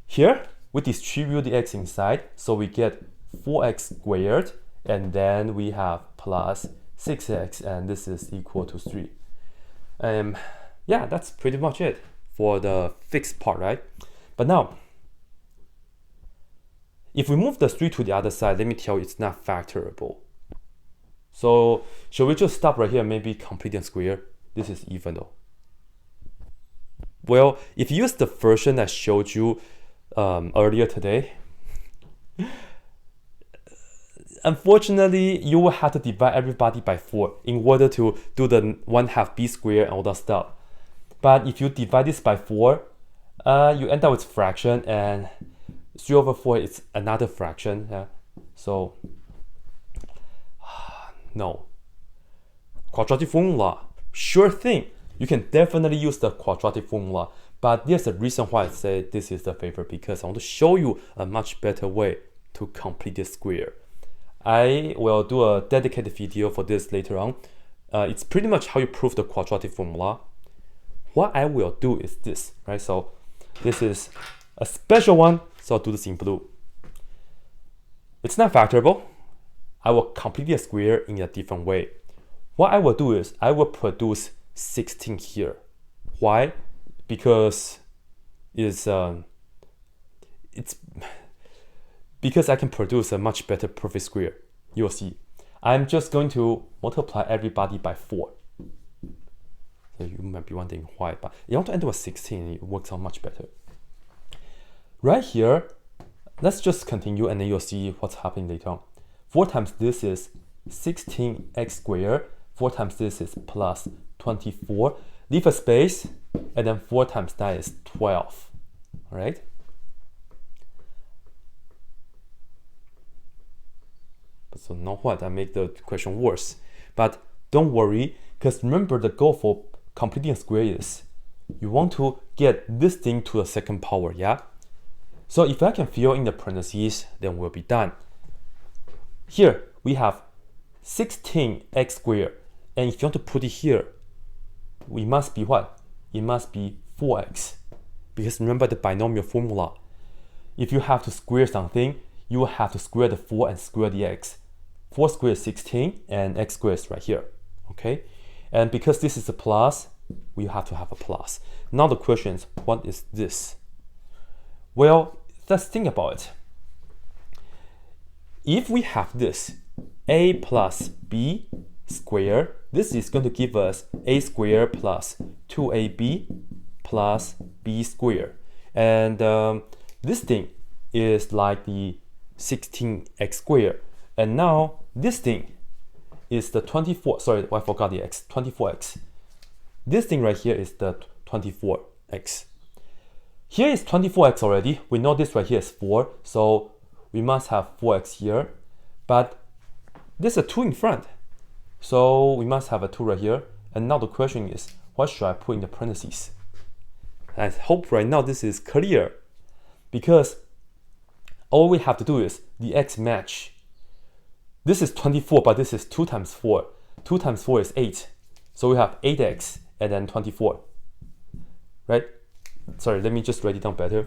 Speaker 1: Here, we distribute the x inside, so we get 4x squared, and then we have plus 6x, and this is equal to 3. Yeah, that's pretty much it for the fixed part, right? But now, if we move the 3 to the other side, let me tell you it's not factorable. So, should we just stop right here and maybe complete the square? This is even though. Well, if you use the version I showed you earlier today, unfortunately, you will have to divide everybody by 4 in order to do the 1/2 b squared and all that stuff. But if you divide this by 4, you end up with fraction, and 3 over 4 is another fraction. Yeah? So, no. Quadratic formula, sure thing. You can definitely use the quadratic formula. But there's a reason why I say this is the favorite, because I want to show you a much better way to complete this square. I will do a dedicated video for this later on. It's pretty much how you prove the quadratic formula. What I will do is this, right? So this is a special one, so I'll do this in blue. It's not factorable. I will complete the square in a different way. What I will do is I will produce 16 here. Why? Because because I can produce a much better perfect square. You'll see. I'm just going to multiply everybody by 4. So you might be wondering why, but you want to end with 16, it works out much better. Right here, let's just continue and then you'll see what's happening later on. 4 times this is 16x squared, 4 times this is plus 24. Leave a space, and then 4 times that is 12. All right? So now what? I make the question worse. But don't worry, because remember the goal for completing a square is you want to get this thing to the second power, yeah? So if I can fill in the parentheses, then we'll be done. Here we have 16x squared, and if you want to put it here, we must be what? It must be 4x. Because remember the binomial formula. If you have to square something, you will have to square the 4 and square the x. 4 squared is 16, and x squared is right here. Okay? And because this is a plus, we have to have a plus. Now the question is, what is this? Well, let's think about it. If we have this, a plus b squared, this is going to give us a squared plus 2ab plus b squared. And this thing is like the 16x squared. And now this thing is the 24, sorry, I forgot the x, 24x. This thing right here is the 24x. Here is 24x already. We know this right here is 4, so we must have 4x here. But there's a 2 in front, so we must have a 2 right here. And now the question is, what should I put in the parentheses? I hope right now this is clear, because all we have to do is the x match. This is 24, but this is 2 times 4. 2 times 4 is 8. So we have 8x and then 24. Right? Sorry, let me just write it down better.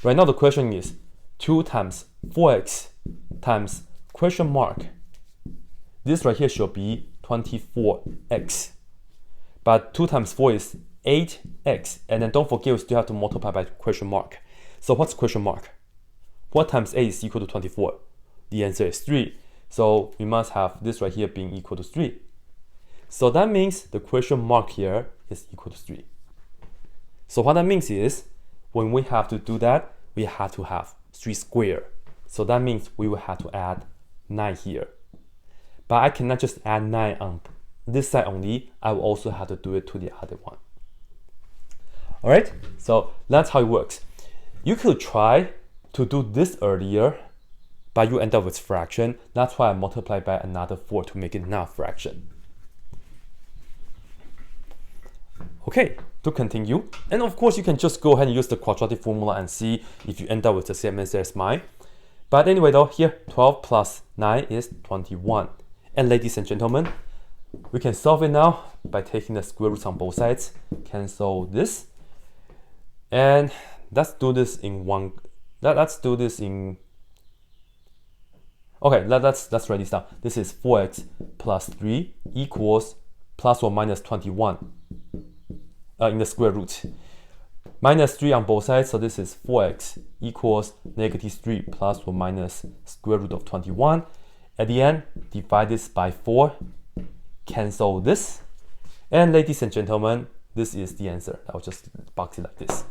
Speaker 1: Right now the question is 2 times 4x times question mark. This right here should be 24x. But 2 times 4 is 8x. And then don't forget we still have to multiply by question mark. So what's question mark? What times 8 is equal to 24? The answer is 3. So we must have this right here being equal to 3. So that means the question mark here is equal to 3. So what that means is, when we have to do that, we have to have 3 squared. So that means we will have to add 9 here. But I cannot just add 9 on this side only. I will also have to do it to the other one. Alright, so that's how it works. You could try to do this earlier, but you end up with fraction. That's why I multiply by another 4 to make it not fraction. Okay, to continue. And of course, you can just go ahead and use the quadratic formula and see if you end up with the same answer as mine. But anyway though, here 12 plus 9 is 21. And ladies and gentlemen, we can solve it now by taking the square roots on both sides. Cancel this. And let's do this in one. Let's do this in. Okay, let's write this down. This is 4x plus 3 equals plus or minus 21 in the square root. Minus 3 on both sides, so this is 4x equals negative 3 plus or minus square root of 21. At the end, divide this by 4, cancel this. And ladies and gentlemen, this is the answer. I'll just box it like this.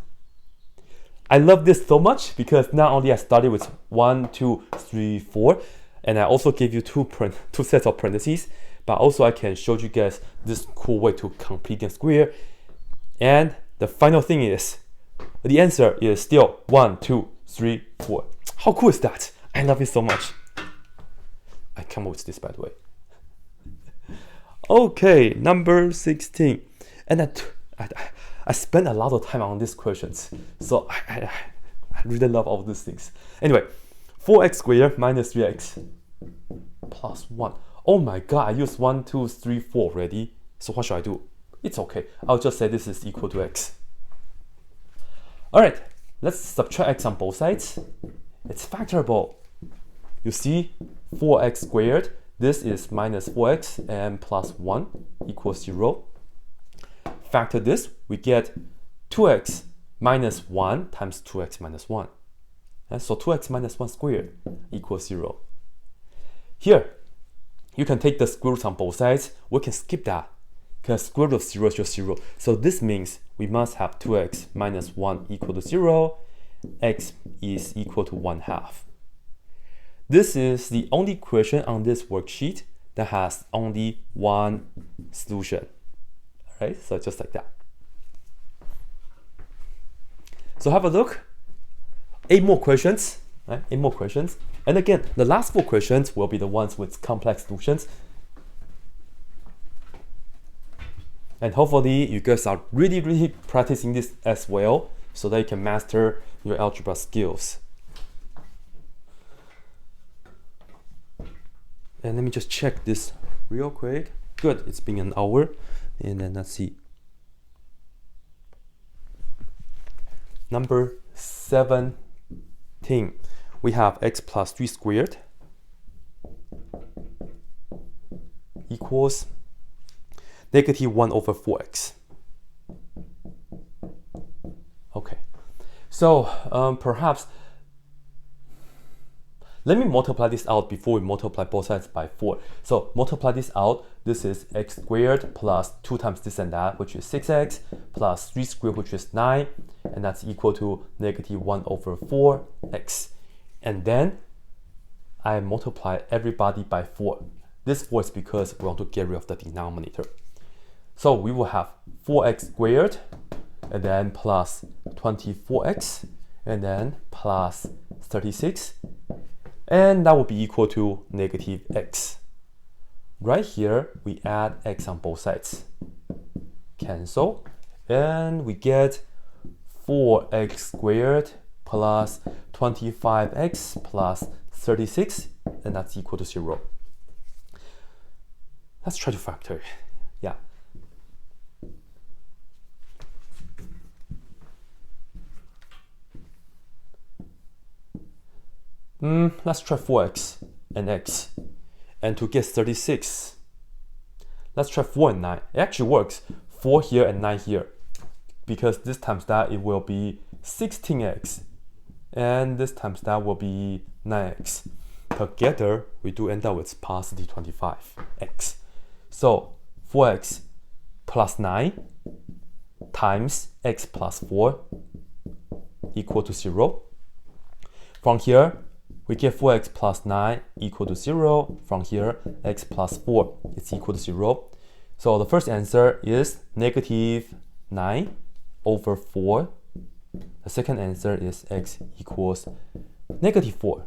Speaker 1: I love this so much because not only I started with 1, 2, 3, 4, and I also gave you two sets of parentheses, but also I can show you guys this cool way to complete the square. And the final thing is, the answer is still 1, 2, 3, 4. How cool is that? I love it so much. I come up with this, by the way. Okay, number 16. And I spent a lot of time on these questions, so I really love all these things. Anyway, 4x squared minus 3x plus 1. Oh my god, I used 1, 2, 3, 4 already. So what should I do? It's okay. I'll just say this is equal to x. Alright, let's subtract x on both sides. It's factorable. You see, 4x squared, this is minus 4x and plus 1 equals 0. Factor this, we get 2x minus 1 times 2x minus 1. And so 2x minus 1 squared equals 0. Here, you can take the square roots on both sides. We can skip that because square root of 0 is just 0. So this means we must have 2x minus 1 equal to 0. X is equal to 1/2. This is the only question on this worksheet that has only one solution. Alright, so just like that. So have a look. 8 more questions. Right? 8 more questions. And again, the last 4 questions will be the ones with complex solutions. And hopefully you guys are really practicing this as well, so that you can master your algebra skills. And let me just check this real quick. Good, it's been an hour. And then let's see. Number 17. We have x plus 3 squared equals negative 1 over 4x. Okay, so perhaps let me multiply this out before we multiply both sides by 4. So multiply this out. This is x squared plus 2 times this and that, which is 6x, plus 3 squared, which is 9, and that's equal to negative 1 over 4x. And then I multiply everybody by 4. This 4 is because we want to get rid of the denominator. So we will have 4x squared, and then plus 24x, and then plus 36. And that will be equal to negative x. Right here, we add x on both sides. Cancel. And we get 4x squared plus 25x plus 36. And that's equal to 0. Let's try to factor. Yeah. Let's try 4x and x. And to get 36, let's try 4 and 9. It actually works. 4 here and 9 here. Because this times that, it will be 16x. And this times that will be 9x. Together, we do end up with positive 25x. So 4x plus 9 times x plus 4 equal to 0. From here, we get 4x plus 9 equal to 0. From here, x plus 4 is equal to 0. So the first answer is negative 9 over 4. The second answer is x equals negative 4.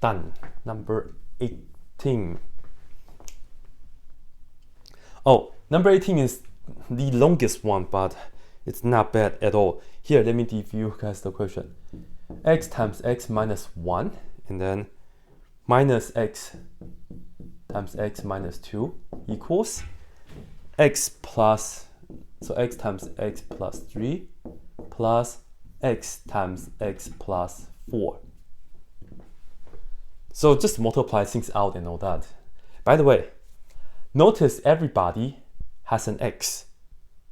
Speaker 1: Done. Number 18. Oh, number 18 is the longest one, but it's not bad at all. Here, let me give you guys the question. X times x minus 1, and then minus x times x minus 2 equals x plus, so x times x plus 3 plus x times x plus 4. So just multiply things out and all that. By the way, notice everybody has an x.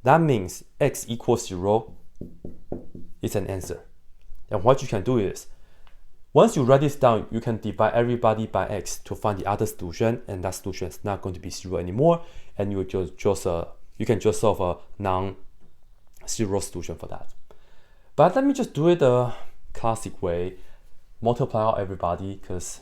Speaker 1: That means x equals 0 is an answer. And what you can do is, once you write this down, you can divide everybody by x to find the other solution, and that solution is not going to be 0 anymore, and you can just solve a non-zero solution for that. But let me just do it the classic way, multiply out everybody, because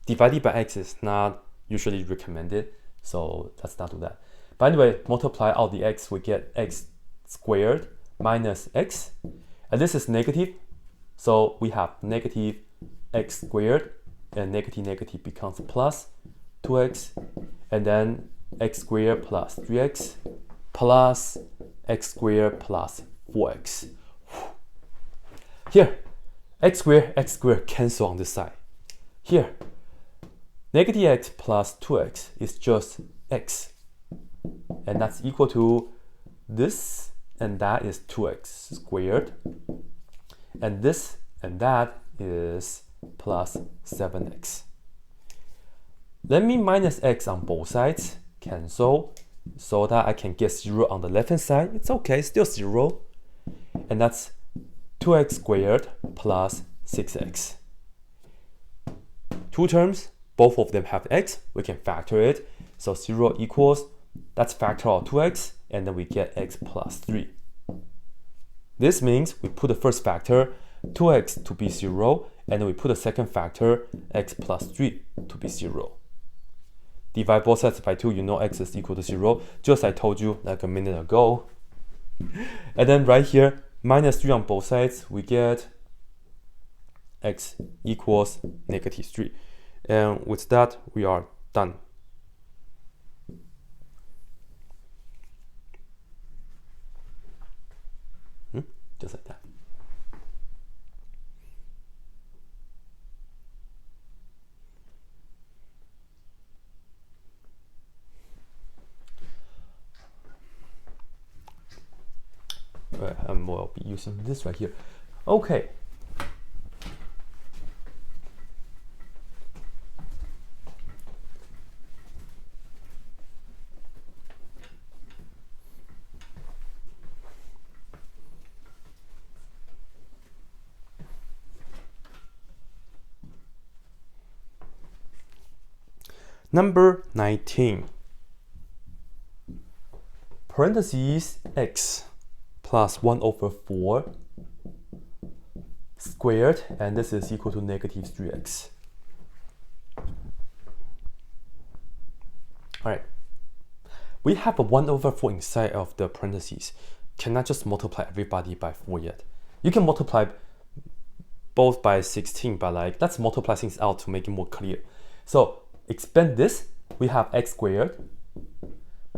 Speaker 1: divided by x is not usually recommended, so let's not do that. But anyway, multiply out the x, we get x squared minus x, and this is negative, so we have negative x squared, and negative becomes plus 2x, and then x squared plus 3x plus x squared plus 4x. Here, x squared cancel on this side. Here, negative x plus 2x is just x, and that's equal to this, and that is 2x squared, and this and that is plus 7x. Let me minus x on both sides, cancel, so that I can get 0 on the left hand side. It's okay, still 0, and that's 2x squared plus 6x. Two terms, both of them have x, we can factor it, so 0 equals, that's factor of 2x, and then we get x plus 3. This means we put the first factor, 2x to be 0, and then we put the second factor, x plus 3 to be 0. Divide both sides by 2, you know x is equal to 0, just I told you like a minute ago. And then right here, minus 3 on both sides, we get x equals negative 3. And with that, we are done. Just like that. We'll be using this right here. Okay. Number 19. Parentheses x plus 1 over 4 squared, and this is equal to negative 3x. Alright, we have a 1 over 4 inside of the parentheses. Cannot just multiply everybody by 4 yet. You can multiply both by 16, but like, let's multiply things out to make it more clear. So expand this, we have x squared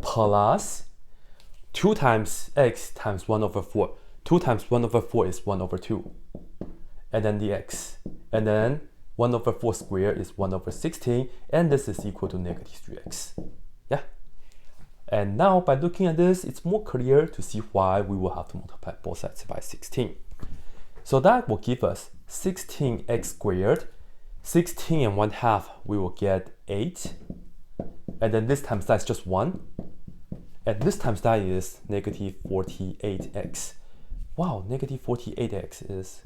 Speaker 1: plus 2 times x times 1 over 4. 2 times 1 over 4 is 1 over 2. And then the x. And then 1 over 4 squared is 1 over 16. And this is equal to negative 3x. Yeah. And now by looking at this, it's more clear to see why we will have to multiply both sides by 16. So that will give us 16x squared. 16 and 1/2, we will get 8. And then this times that is just 1. And this times that is negative 48x. Wow, negative 48x is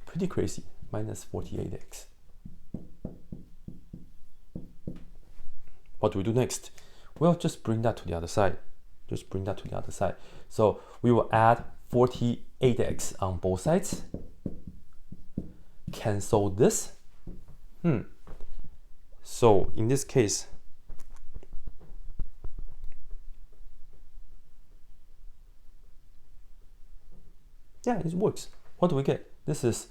Speaker 1: pretty crazy. Minus 48x. What do we do next? Well, just bring that to the other side. Just bring that to the other side. So we will add 48x on both sides. Cancel this. So in this case, yeah, it works. What do we get? This is,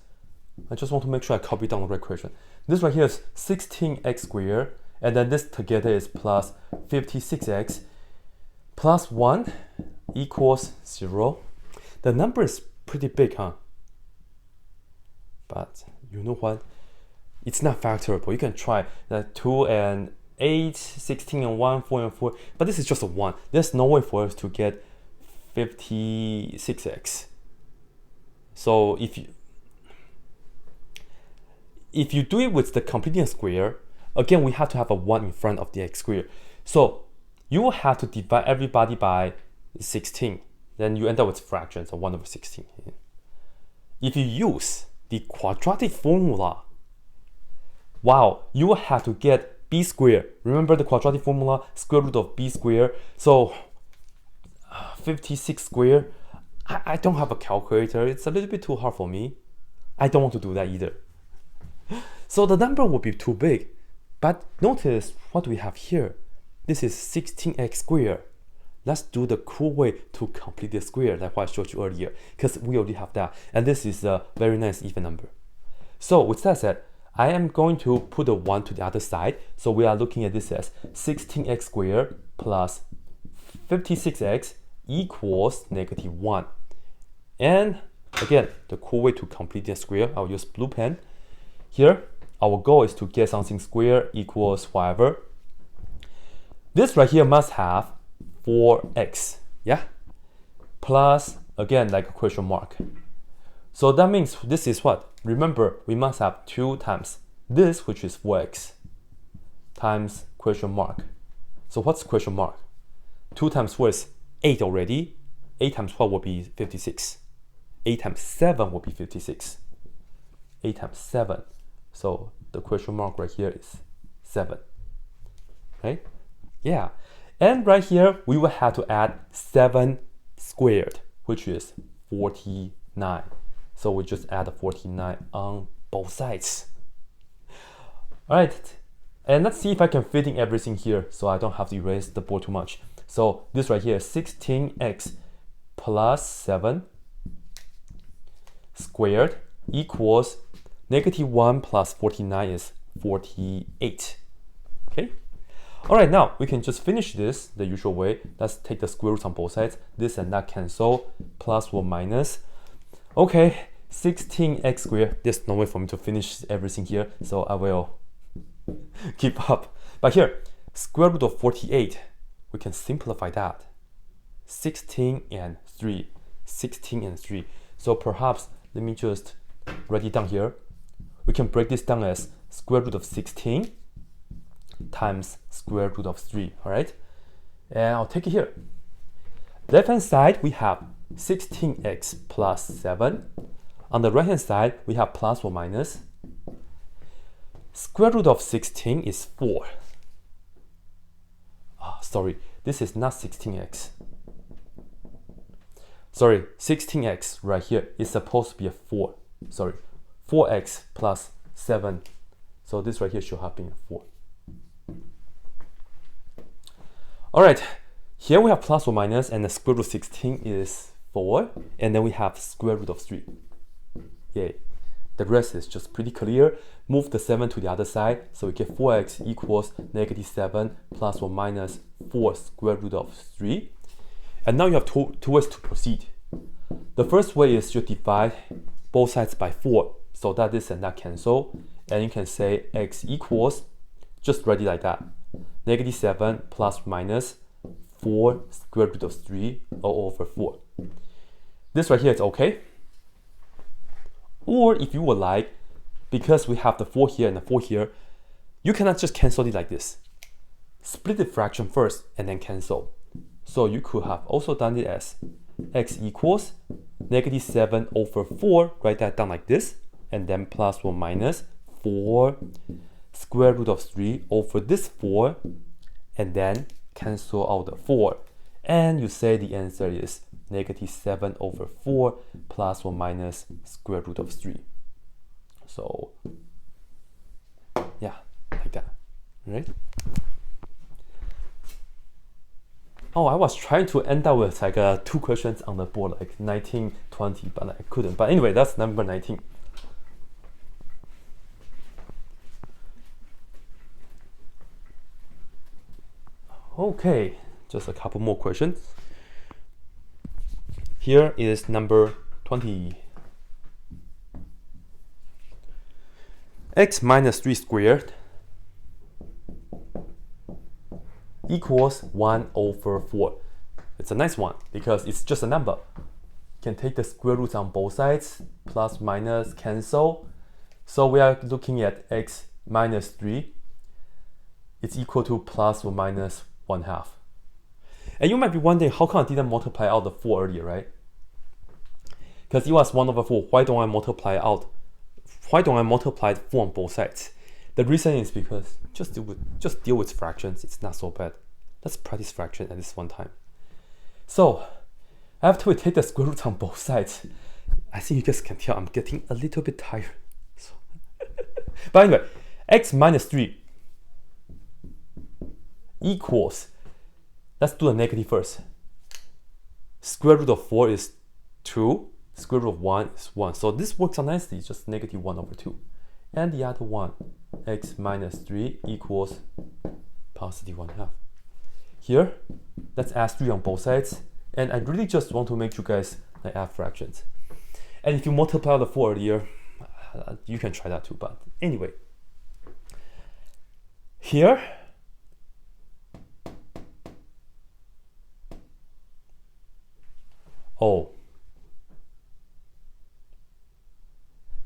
Speaker 1: I just want to make sure I copy down the right equation. This right here is 16x squared, and then this together is plus 56x plus 1 equals 0. The number is pretty big, huh? But you know what? It's not factorable. You can try that 2 and 8, 16 and 1, 4 and 4, but this is just a 1. There's no way for us to get 56x. So if you do it with the completing square, again, we have to have a 1 in front of the x squared. So you will have to divide everybody by 16. Then you end up with fractions of 1 over 16. If you use the quadratic formula, wow, you will have to get b squared. Remember the quadratic formula, square root of b squared. So 56 squared. I don't have a calculator. It's a little bit too hard for me. I don't want to do that either. So the number will be too big. But notice what we have here. This is 16x squared. Let's do the cool way to complete the square, like what I showed you earlier, because we already have that. And this is a very nice even number. So with that said, I am going to put a 1 to the other side. So we are looking at this as 16x squared plus 56x equals negative 1. And again, the cool way to complete the square, I'll use blue pen. Here, our goal is to get something square equals whatever. This right here must have 4x, yeah? Plus, again, like a question mark. So that means this is what? Remember, we must have 2 times this, which is 4x, times question mark. So what's question mark? 2 times 4 is 8 already. 8 times 12 will be 56. 8 times 7 will be 56. 8 times 7. So the question mark right here is 7. Right? Yeah. And right here, we will have to add 7 squared, which is 49. So we just add 49 on both sides. All right. And let's see if I can fit in everything here so I don't have to erase the board too much. So this right here is 16x plus 7 squared equals -1 plus 49 is 48. Okay. All right, now we can just finish this the usual way. Let's take the square roots on both sides. This and that cancel, plus or minus. Okay, 16x squared. There's no way for me to finish everything here, so I will keep up. But here, square root of 48, we can simplify that. 16 and 3, 16 and 3. So perhaps, let me just write it down here. We can break this down as square root of 16 times square root of 3, all right? And I'll take it here. Left hand side, we have 16x plus 7. On the right hand side, we have plus or minus. Square root of 16 is 4. Sorry, this is not 16x. Sorry, 16x right here is supposed to be a 4. Sorry, 4x plus 7. So this right here should have been a 4. All right, here we have plus or minus, and the square root of 16 is 4, and then we have square root of 3. Yay. The rest is just pretty clear. Move the 7 to the other side, so we get 4x equals -7 plus or minus 4 square root of 3. And now you have two ways to proceed. The first way is to divide both sides by 4, so that this and that cancel, and you can say x equals, just write it like that, -7 plus minus 4 square root of 3 all over 4. This right here is okay. Or if you would like, because we have the 4 here and the 4 here, you cannot just cancel it like this. Split the fraction first and then cancel. So you could have also done it as x equals -7 over 4, write that down like this, and then plus or minus 4 square root of 3 over this 4, and then cancel out the 4. And you say the answer is -7 over 4 plus or minus square root of 3. So yeah, like that, right? Oh, I was trying to end up with like 2 questions on the board, like 19, 20, but I couldn't. But anyway, that's number 19. Okay, just a couple more questions. Here is number 20. X minus 3 squared equals 1 over 4. It's a nice one because it's just a number. You can take the square roots on both sides, plus, minus, cancel. So we are looking at x minus 3. It's equal to plus or minus 1/2. And you might be wondering, how come I didn't multiply out the 4 earlier, right? Because it was 1 over 4. Why don't I multiply out? Why don't I multiply 4 on both sides? The reason is because just deal with fractions. It's not so bad. Let's practice fraction at this one time. So after we take the square roots on both sides, I think you guys can tell I'm getting a little bit tired. So but anyway, x minus 3 equals, let's do the negative first. Square root of 4 is 2. Square root of 1 is 1. So this works out nicely. It's just -1 over 2. And the other one, x minus 3 equals positive 1/2. Here, let's add 3 on both sides. And I really just want to make you guys like add fractions. And if you multiply the 4 earlier, you can try that too. But anyway, here, oh,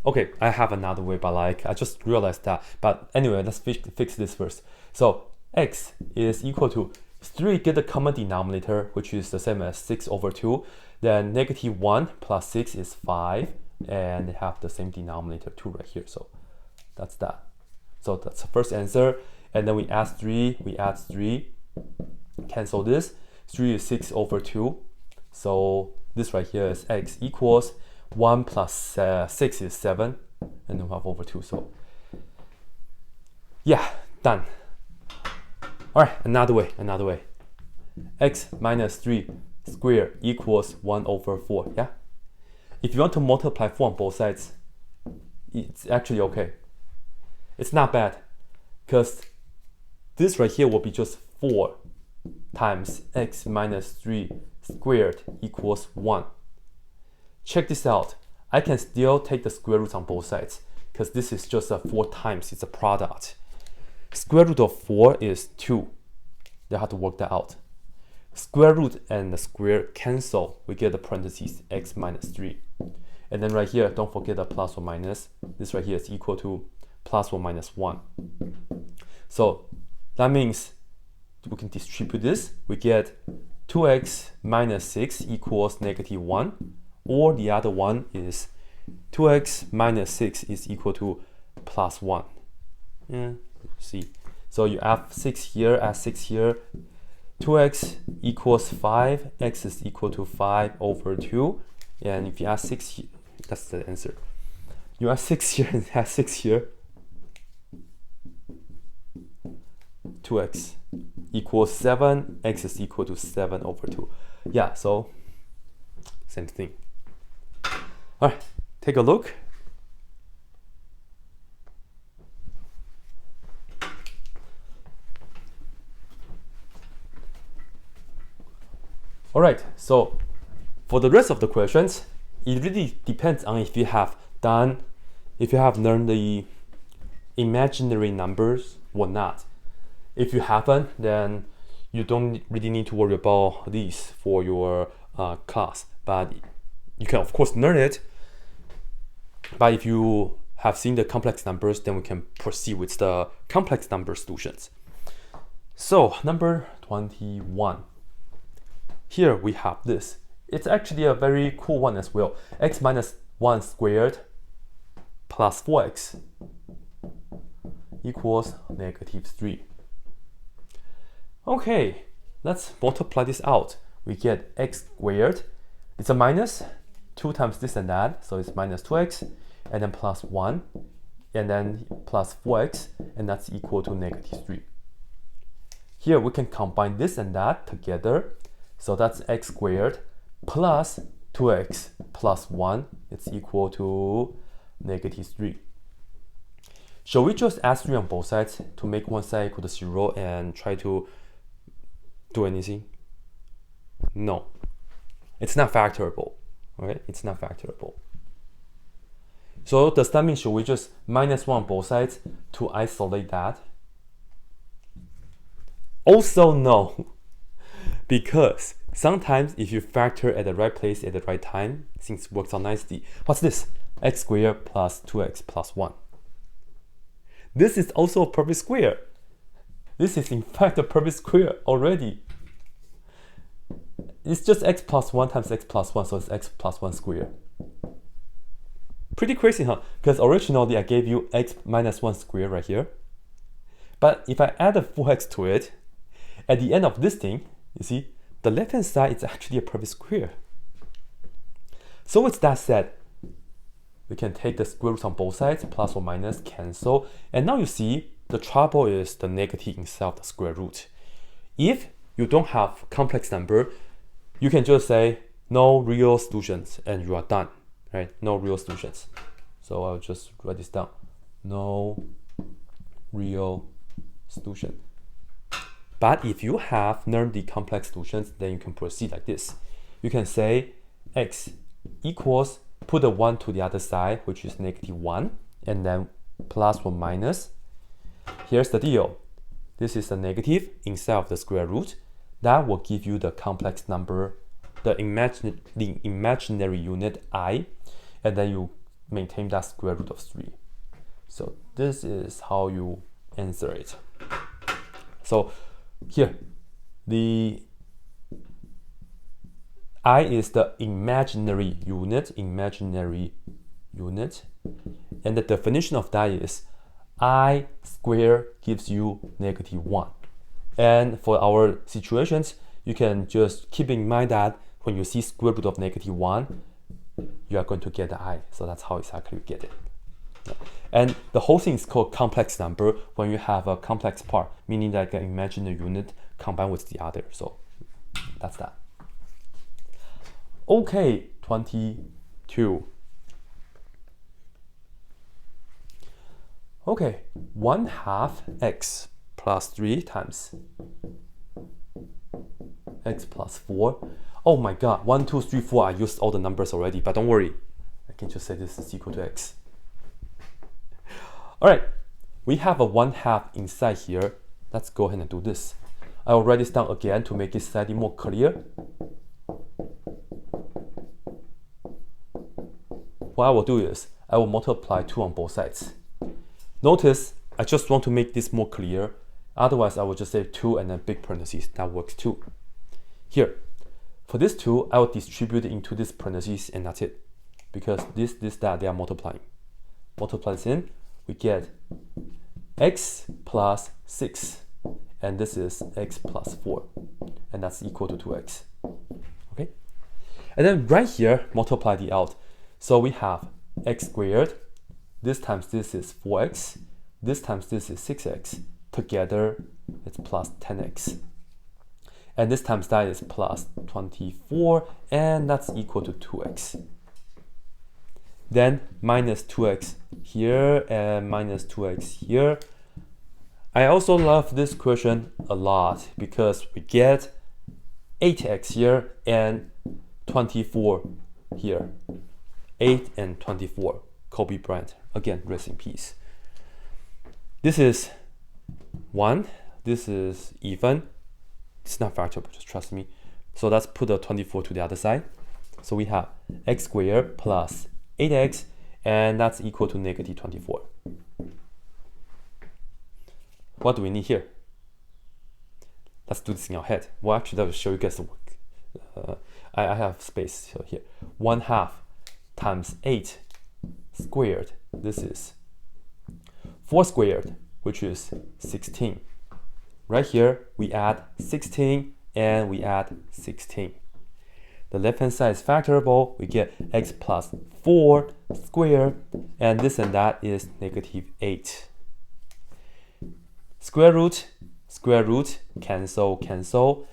Speaker 1: okay, I have another way, but like I just realized that. But anyway, let's fix this first. So x is equal to 3, get the common denominator, which is the same as 6 over 2. Then -1 plus 6 is 5, and they have the same denominator 2 right here. So that's that. So that's the first answer. And then we add 3, cancel this. 3 is 6 over 2. So this right here is x equals 1 plus 6 is 7, and then 1 over 2. So yeah, done. All right, another way. X minus 3 squared equals 1 over 4, yeah? if you want to multiply 4 on both sides, it's actually okay. It's not bad, because this right here will be just 4 times x minus 3 squared equals 1. Check this out. I can still take the square roots on both sides, because this is just a 4 times, it's a product. Square root of 4 is 2. You have to work that out. Square root and the square cancel. We get the parentheses x minus 3. And then right here, don't forget the plus or minus. This right here is equal to plus or minus 1. So that means we can distribute this. We get 2x minus 6 equals negative 1. Or the other one is 2x minus 6 is equal to plus 1. Yeah, see. So you add 6 here, add 6 here. 2x equals 5. X is equal to 5 over 2. And if you add 6 here, that's the answer. You add 6 here and add 6 here. 2x equals 7. X is equal to 7 over 2. Yeah, so same thing. All right, take a look. All right, so for the rest of the questions, it really depends on if you have learned the imaginary numbers or not. If you haven't, then you don't really need to worry about these for your class. But you can of course learn it. But if you have seen the complex numbers, then we can proceed with the complex number solutions. So number 21. Here we have this. It's actually a very cool one as well. X minus 1 squared plus 4x equals negative 3. Okay, let's multiply this out. We get x squared. It's a minus 2 times this and that, so it's minus 2x, and then plus 1, and then plus 4x, and that's equal to negative 3. Here we can combine this and that together, so that's x squared plus 2x plus 1, it's equal to negative 3. Shall we just add 3 on both sides to make one side equal to 0 and try to do anything? No, it's not factorable. Okay, it's not factorable. So does that mean should we just minus 1 on both sides to isolate that? Also no, because sometimes if you factor at the right place at the right time, things works out nicely. What's this? X squared plus 2x plus 1. This is also a perfect square. This is in fact a perfect square already. It's just x plus 1 times x plus 1, so it's x plus 1 squared. Pretty crazy, huh? Because originally I gave you x minus 1 squared right here. But if I add a 4x to it, at the end of this thing, you see, the left-hand side is actually a perfect square. So with that said, we can take the square roots on both sides, plus or minus, cancel. And now you see, the trouble is the negative inside of the square root. If you don't have complex number, you can just say no real solutions and you are done, right? No real solutions. So I'll just write this down. No real solution. But if you have learned the complex solutions, then you can proceed like this. You can say x equals, put a 1 to the other side, which is negative 1, and then plus or minus. Here's the deal. This is a negative inside of the square root. That will give you the complex number, the imaginary unit I, and then you maintain that square root of 3. So this is how you answer it. So here, the I is the imaginary unit, and the definition of that is I squared gives you negative 1. And for our situations, you can just keep in mind that when you see square root of negative 1, you are going to get the I. So that's how exactly you get it. And the whole thing is called complex number when you have a complex part, meaning like an imaginary unit combined with the other. So that's that. Okay, 22. 2. Okay, 1/2 x plus 3 times x plus 4. Oh my god, 1, 2, 3, 4, I used all the numbers already, but don't worry. I can just say this is equal to x. Alright, we have a 1/2 inside here. Let's go ahead and do this. I will write this down again to make it slightly more clear. What I will do is, I will multiply 2 on both sides. Notice, I just want to make this more clear. Otherwise, I will just say 2 and then big parentheses. That works too. Here, for this 2, I will distribute it into this parentheses and that's it. Because this, that, they are multiplying. Multiply this in, we get x plus 6. And this is x plus 4. And that's equal to 2x. Okay? And then right here, multiply the out. So we have x squared. This times this is 4x. This times this is 6x. Together, it's plus 10x. And this times that is plus 24. And that's equal to 2x. Then minus 2x here and minus 2x here. I also love this question a lot because we get 8x here and 24 here. 8 and 24. Kobe Bryant. Again, rest in peace. This is 1. This is even. It's not factorable, just trust me. So let's put the 24 to the other side. So we have x squared plus 8x, and that's equal to negative 24. What do we need here? Let's do this in our head. Well, actually, that will show you guys the work. I have space here. 1/2 times 8 squared. This is 4 squared, which is 16. Right here, we add 16 and we add 16. The left-hand side is factorable. We get x plus 4 squared, and this and that is negative 8. Square root, cancel.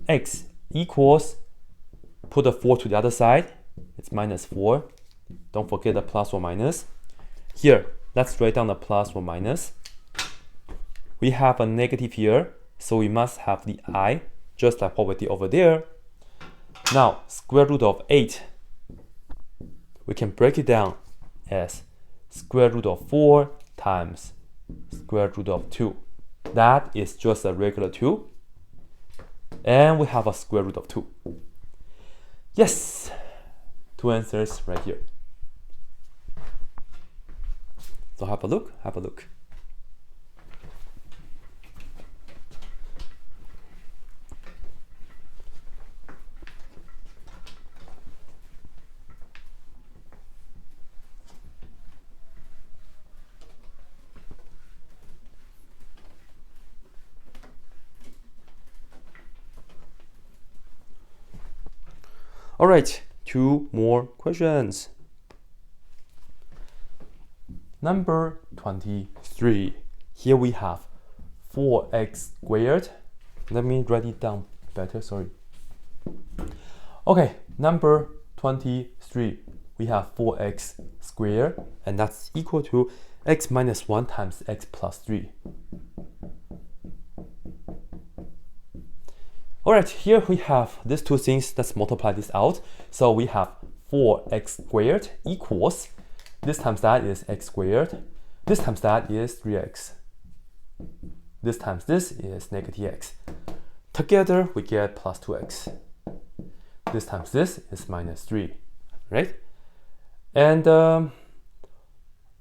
Speaker 1: X equals, put the 4 to the other side. It's minus 4. Don't forget the plus or minus. Here, let's write down the plus or minus. We have a negative here, so we must have the I, just like what we did over there. Now, square root of 8, we can break it down as square root of 4 times square root of 2. That is just a regular 2. And we have a square root of 2. Yes! 2 answers right here. So have a look. All right, 2 more questions. Number 23. Here we have 4x squared. Let me write it down better, sorry. Okay, number 23. We have 4x squared, and that's equal to x minus 1 times x plus 3. Alright, here we have these two things. Let's multiply this out. So we have 4x squared equals, this times that is x squared, this times that is 3x, this times this is negative x. Together we get plus 2x. This times this is minus 3, right? And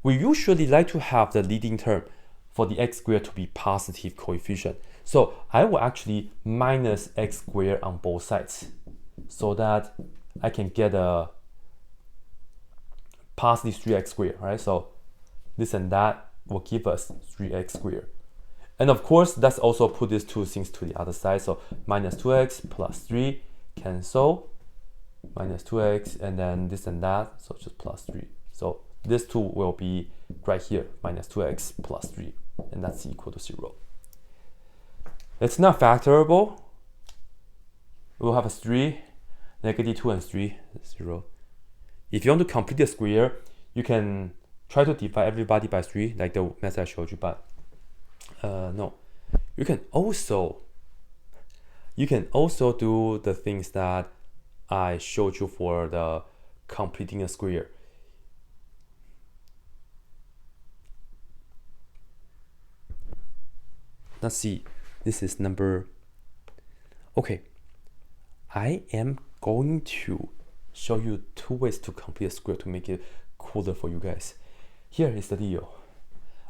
Speaker 1: we usually like to have the leading term for the x squared to be positive coefficient. So I will actually minus x squared on both sides so that I can get a positive 3x squared, right? So this and that will give us 3x squared. And of course, let's also put these two things to the other side. So minus 2x plus 3, cancel, minus 2x, and then this and that, so just plus 3. So this 2 will be right here, minus 2x plus 3, and that's equal to 0. It's not factorable. We'll have a 3, negative 2 and 3, 0. if you want to complete the square, you can try to divide everybody by 3, like the method I showed you, but no. You can also do the things that I showed you for the completing a square. Let's see, this is number, okay. I am going to show you 2 ways to complete a square to make it cooler for you guys. Here is the deal.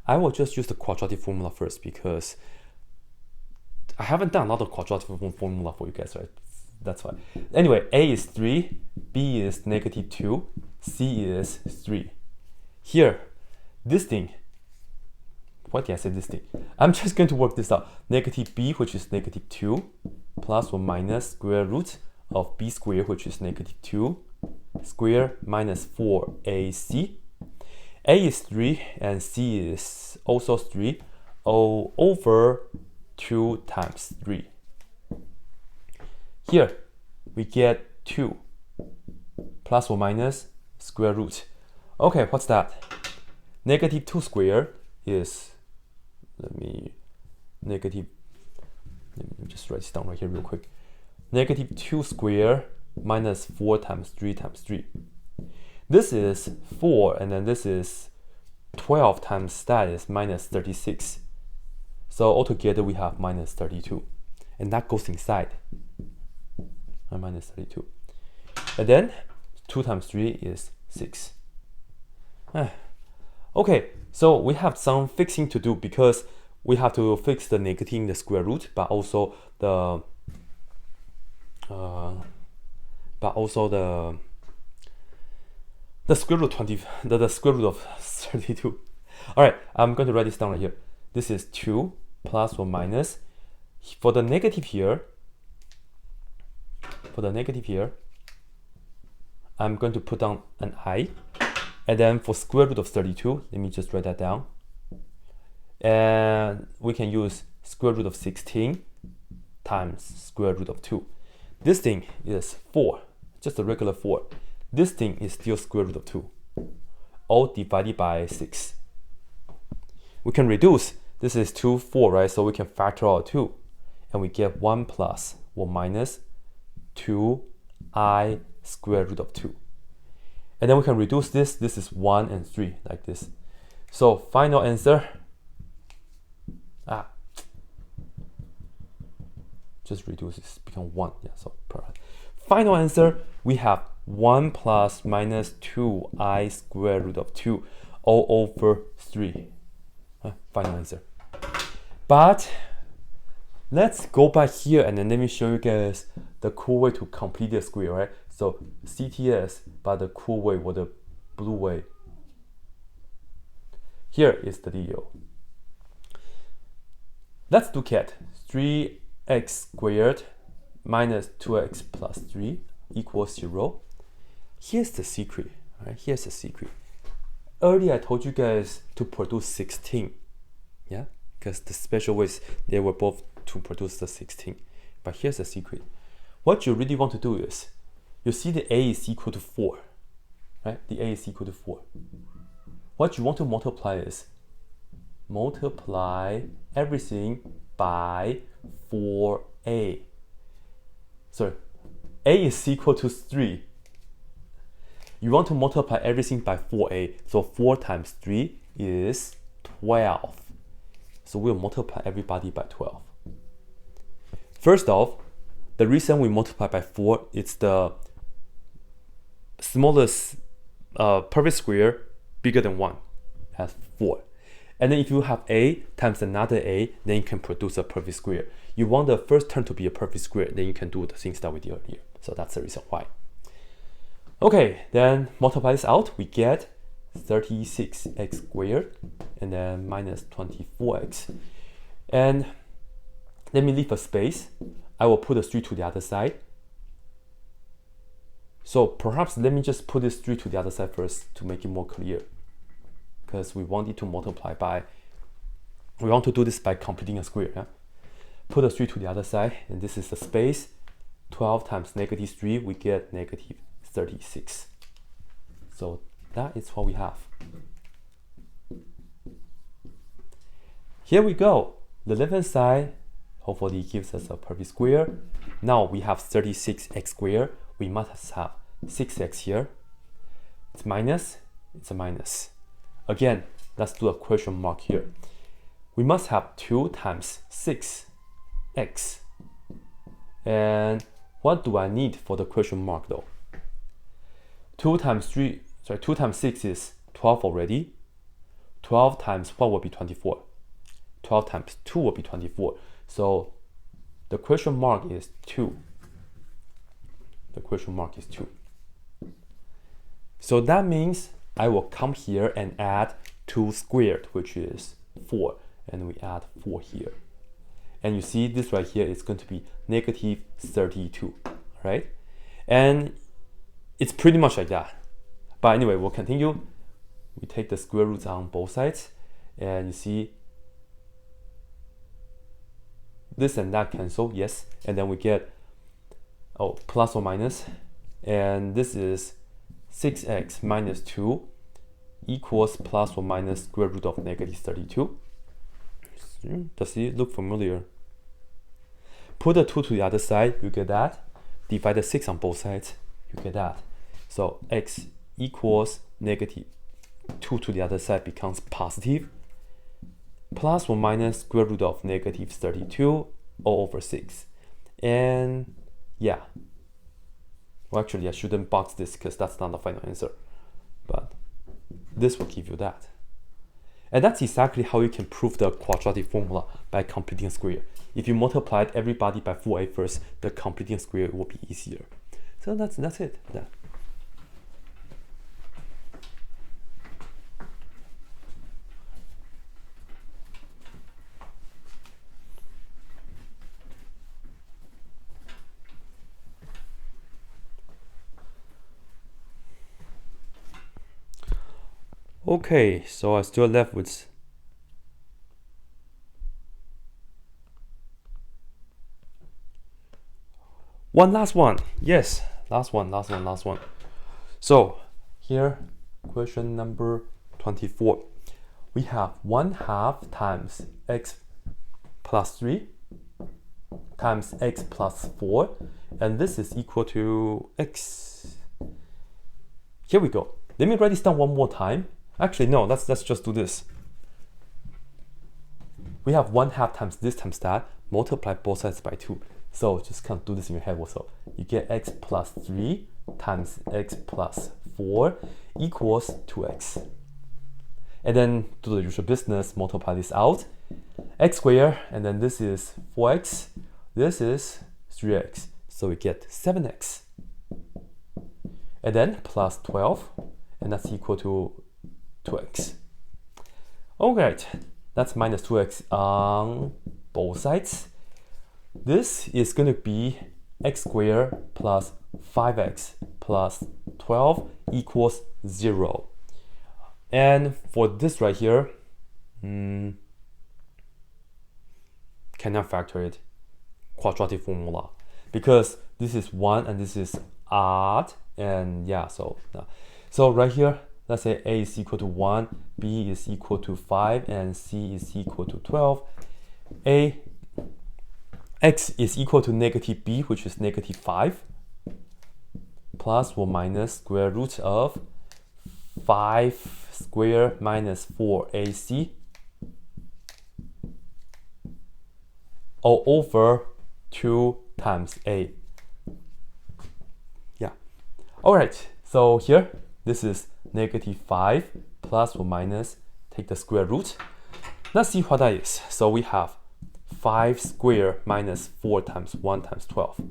Speaker 1: I will just use the quadratic formula first because I haven't done a lot of quadratic formula for you guys, right? That's why. Anyway, A is 3, B is -2, C is 3. Here, this thing, why did I say this thing? I'm just going to work this out. -b, which is -2, plus or minus square root of b squared, which is -2, square minus 4ac. A is 3 and C is also 3, all over 2 times 3. Here we get 2 plus or minus square root. Okay, what's that? -2 squared is, let me just write this down right here real quick. -2 squared minus 4 times 3 times 3. This is 4, and then this is 12 times that is minus 36. So altogether we have minus 32. And that goes inside. Minus 32. And then 2 times 3 is 6. Okay, so we have some fixing to do because we have to fix the negative in the square root, but also the square root 20, the square root of 32. All right, I'm going to write this down right here. This is 2 plus or minus. For the negative here, I'm going to put down an I. And then for square root of 32, let me just write that down. And we can use square root of 16 times square root of 2. This thing is 4, just a regular 4. This thing is still square root of 2, all divided by 6. We can reduce. This is 2, 4, right? So we can factor out 2. And we get 1 plus or minus 2i square root of 2. And then we can reduce this. This is 1 and 3, like this. So final answer, just reduce this, become 1. Yeah, so final answer, we have 1 plus minus 2i square root of 2 all over 3. Final answer. But let's go back here and then let me show you guys the cool way to complete the square, right? So CTS, but the cool way or the blue way. Here is the deal. Let's look at 3x squared minus 2x plus 3 equals 0. Here's the secret, right? Here's the secret. Earlier I told you guys to produce 16, yeah? Because the special ways, they were both to produce the 16. But here's the secret. What you really want to do is, you see the A is equal to 4, right? The A is equal to 4. What you want to multiply is, multiply everything by 4a. Sorry, a is equal to 3. You want to multiply everything by 4a. So 4 times 3 is 12. So we'll multiply everybody by 12. First off, the reason we multiply by 4 is the smallest perfect square bigger than 1 has 4. And then if you have a times another a, then you can produce a perfect square. You want the first term to be a perfect square, then you can do the things that we did earlier. So that's the reason why. Okay, then multiply this out, we get 36x squared and then minus 24x. And let me leave a space. I will put a 3 to the other side. So perhaps let me just put this 3 to the other side first to make it more clear. Because we want it to multiply by, we want to do this by completing a square. Yeah? Put a 3 to the other side, and this is the space. 12 times -3, we get -36. So that is what we have. Here we go. The left-hand side hopefully gives us a perfect square. Now we have 36x squared. We must have 6x here. It's minus, it's a minus. Again, let's do a question mark here. We must have 2 times 6x. And what do I need for the question mark though? 2 times 6 is 12 already. 12 times what will be 24? 12 times 2 will be 24. So the question mark is 2. The question mark is 2. So that means I will come here and add 2 squared, which is 4. And we add 4 here. And you see this right here is going to be negative 32, right? And it's pretty much like that. But anyway, we'll continue. We take the square roots on both sides. And you see this and that cancel, yes. And then we get, plus or minus. And this is 6x minus 2 equals plus or minus square root of negative 32. Does it look familiar? Put the 2 to the other side, you get that. Divide the 6 on both sides, you get that. So x equals negative 2 to the other side becomes positive. Plus or minus square root of negative 32 all over 6. And yeah. Well, actually, I shouldn't box this because that's not the final answer. But this will give you that. And that's exactly how you can prove the quadratic formula by completing a square. If you multiplied everybody by 4a first, the completing square will be easier. So that's it. That. Okay, so I still left with one last one. Yes, last one. So here, question number 24. We have 1/2 times x plus 3 times x plus 4, and this is equal to x. Here we go. Let me write this down one more time. Actually, no, let's just do this. We have 1/2 times this times that, multiply both sides by 2. So just kind of do this in your head also. You get x plus 3 times x plus 4 equals 2x. And then do the usual business, multiply this out. X squared, and then this is 4x, this is 3x. So we get 7x. And then plus 12, and that's equal to 2x. Alright, that's minus 2x on both sides. This is going to be x squared plus 5x plus 12 equals 0. And for this right here, cannot factor it, quadratic formula, because this is 1 and this is odd, and yeah, so right here, let's say a is equal to 1, b is equal to 5, and c is equal to 12. X is equal to negative b, which is negative 5, plus or minus square root of 5 squared minus 4ac all over 2 times a. Yeah. Alright, so here, this is negative 5 plus or minus, take the square root. Let's see what that is. So we have 5 squared minus 4 times 1 times 12.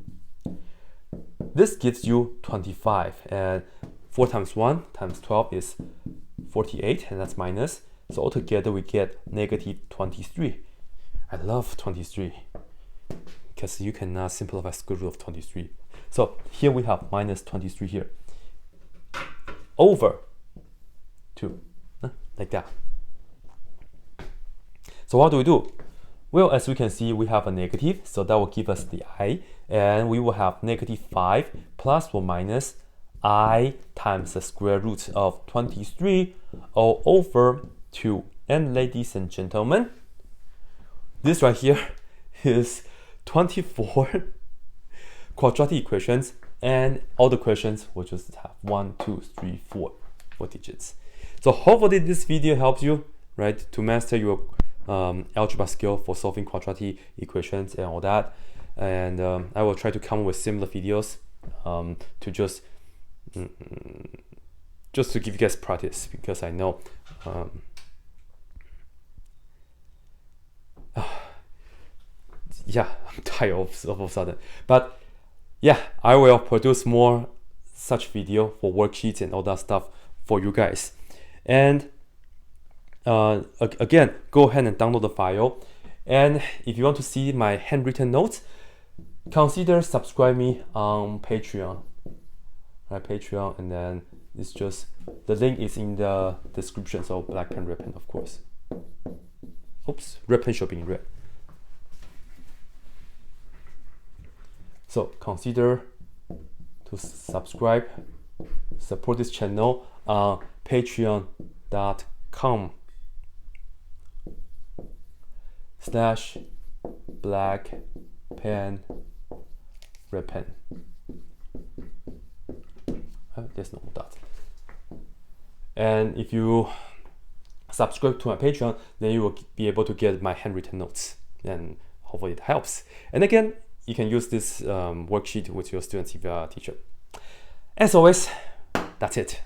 Speaker 1: This gives you 25, and 4 times 1 times 12 is 48, and that's minus. So altogether we get negative 23. I love 23 because you cannot simplify square root of 23. So here we have minus 23 here over 2, like that. So what do we do? Well, as we can see, we have a negative, so that will give us the I, and we will have negative 5 plus or minus I times the square root of 23 all over 2. And ladies and gentlemen, this right here is 24 quadratic equations, and all the questions will just have 1, 2, 3, 4 digits. So hopefully this video helps you, right, to master your algebra skill for solving quadratic equations and all that. And I will try to come up with similar videos to just to give you guys practice, because I know yeah, I'm tired of a sudden. But yeah, I will produce more such video for worksheets and all that stuff for you guys. And again, go ahead and download the file. And if you want to see my handwritten notes, consider subscribe me on Patreon. Right, Patreon, and then it's just the link is in the description. So blackpenredpen, of course. Oops, red pen should be in red. So consider to subscribe, support this channel on patreon.com/blackpenredpen. There's no dot. And if you subscribe to my Patreon, then you will be able to get my handwritten notes, and hopefully it helps. And again, you can use this worksheet with your students if you are a teacher. As always, that's it.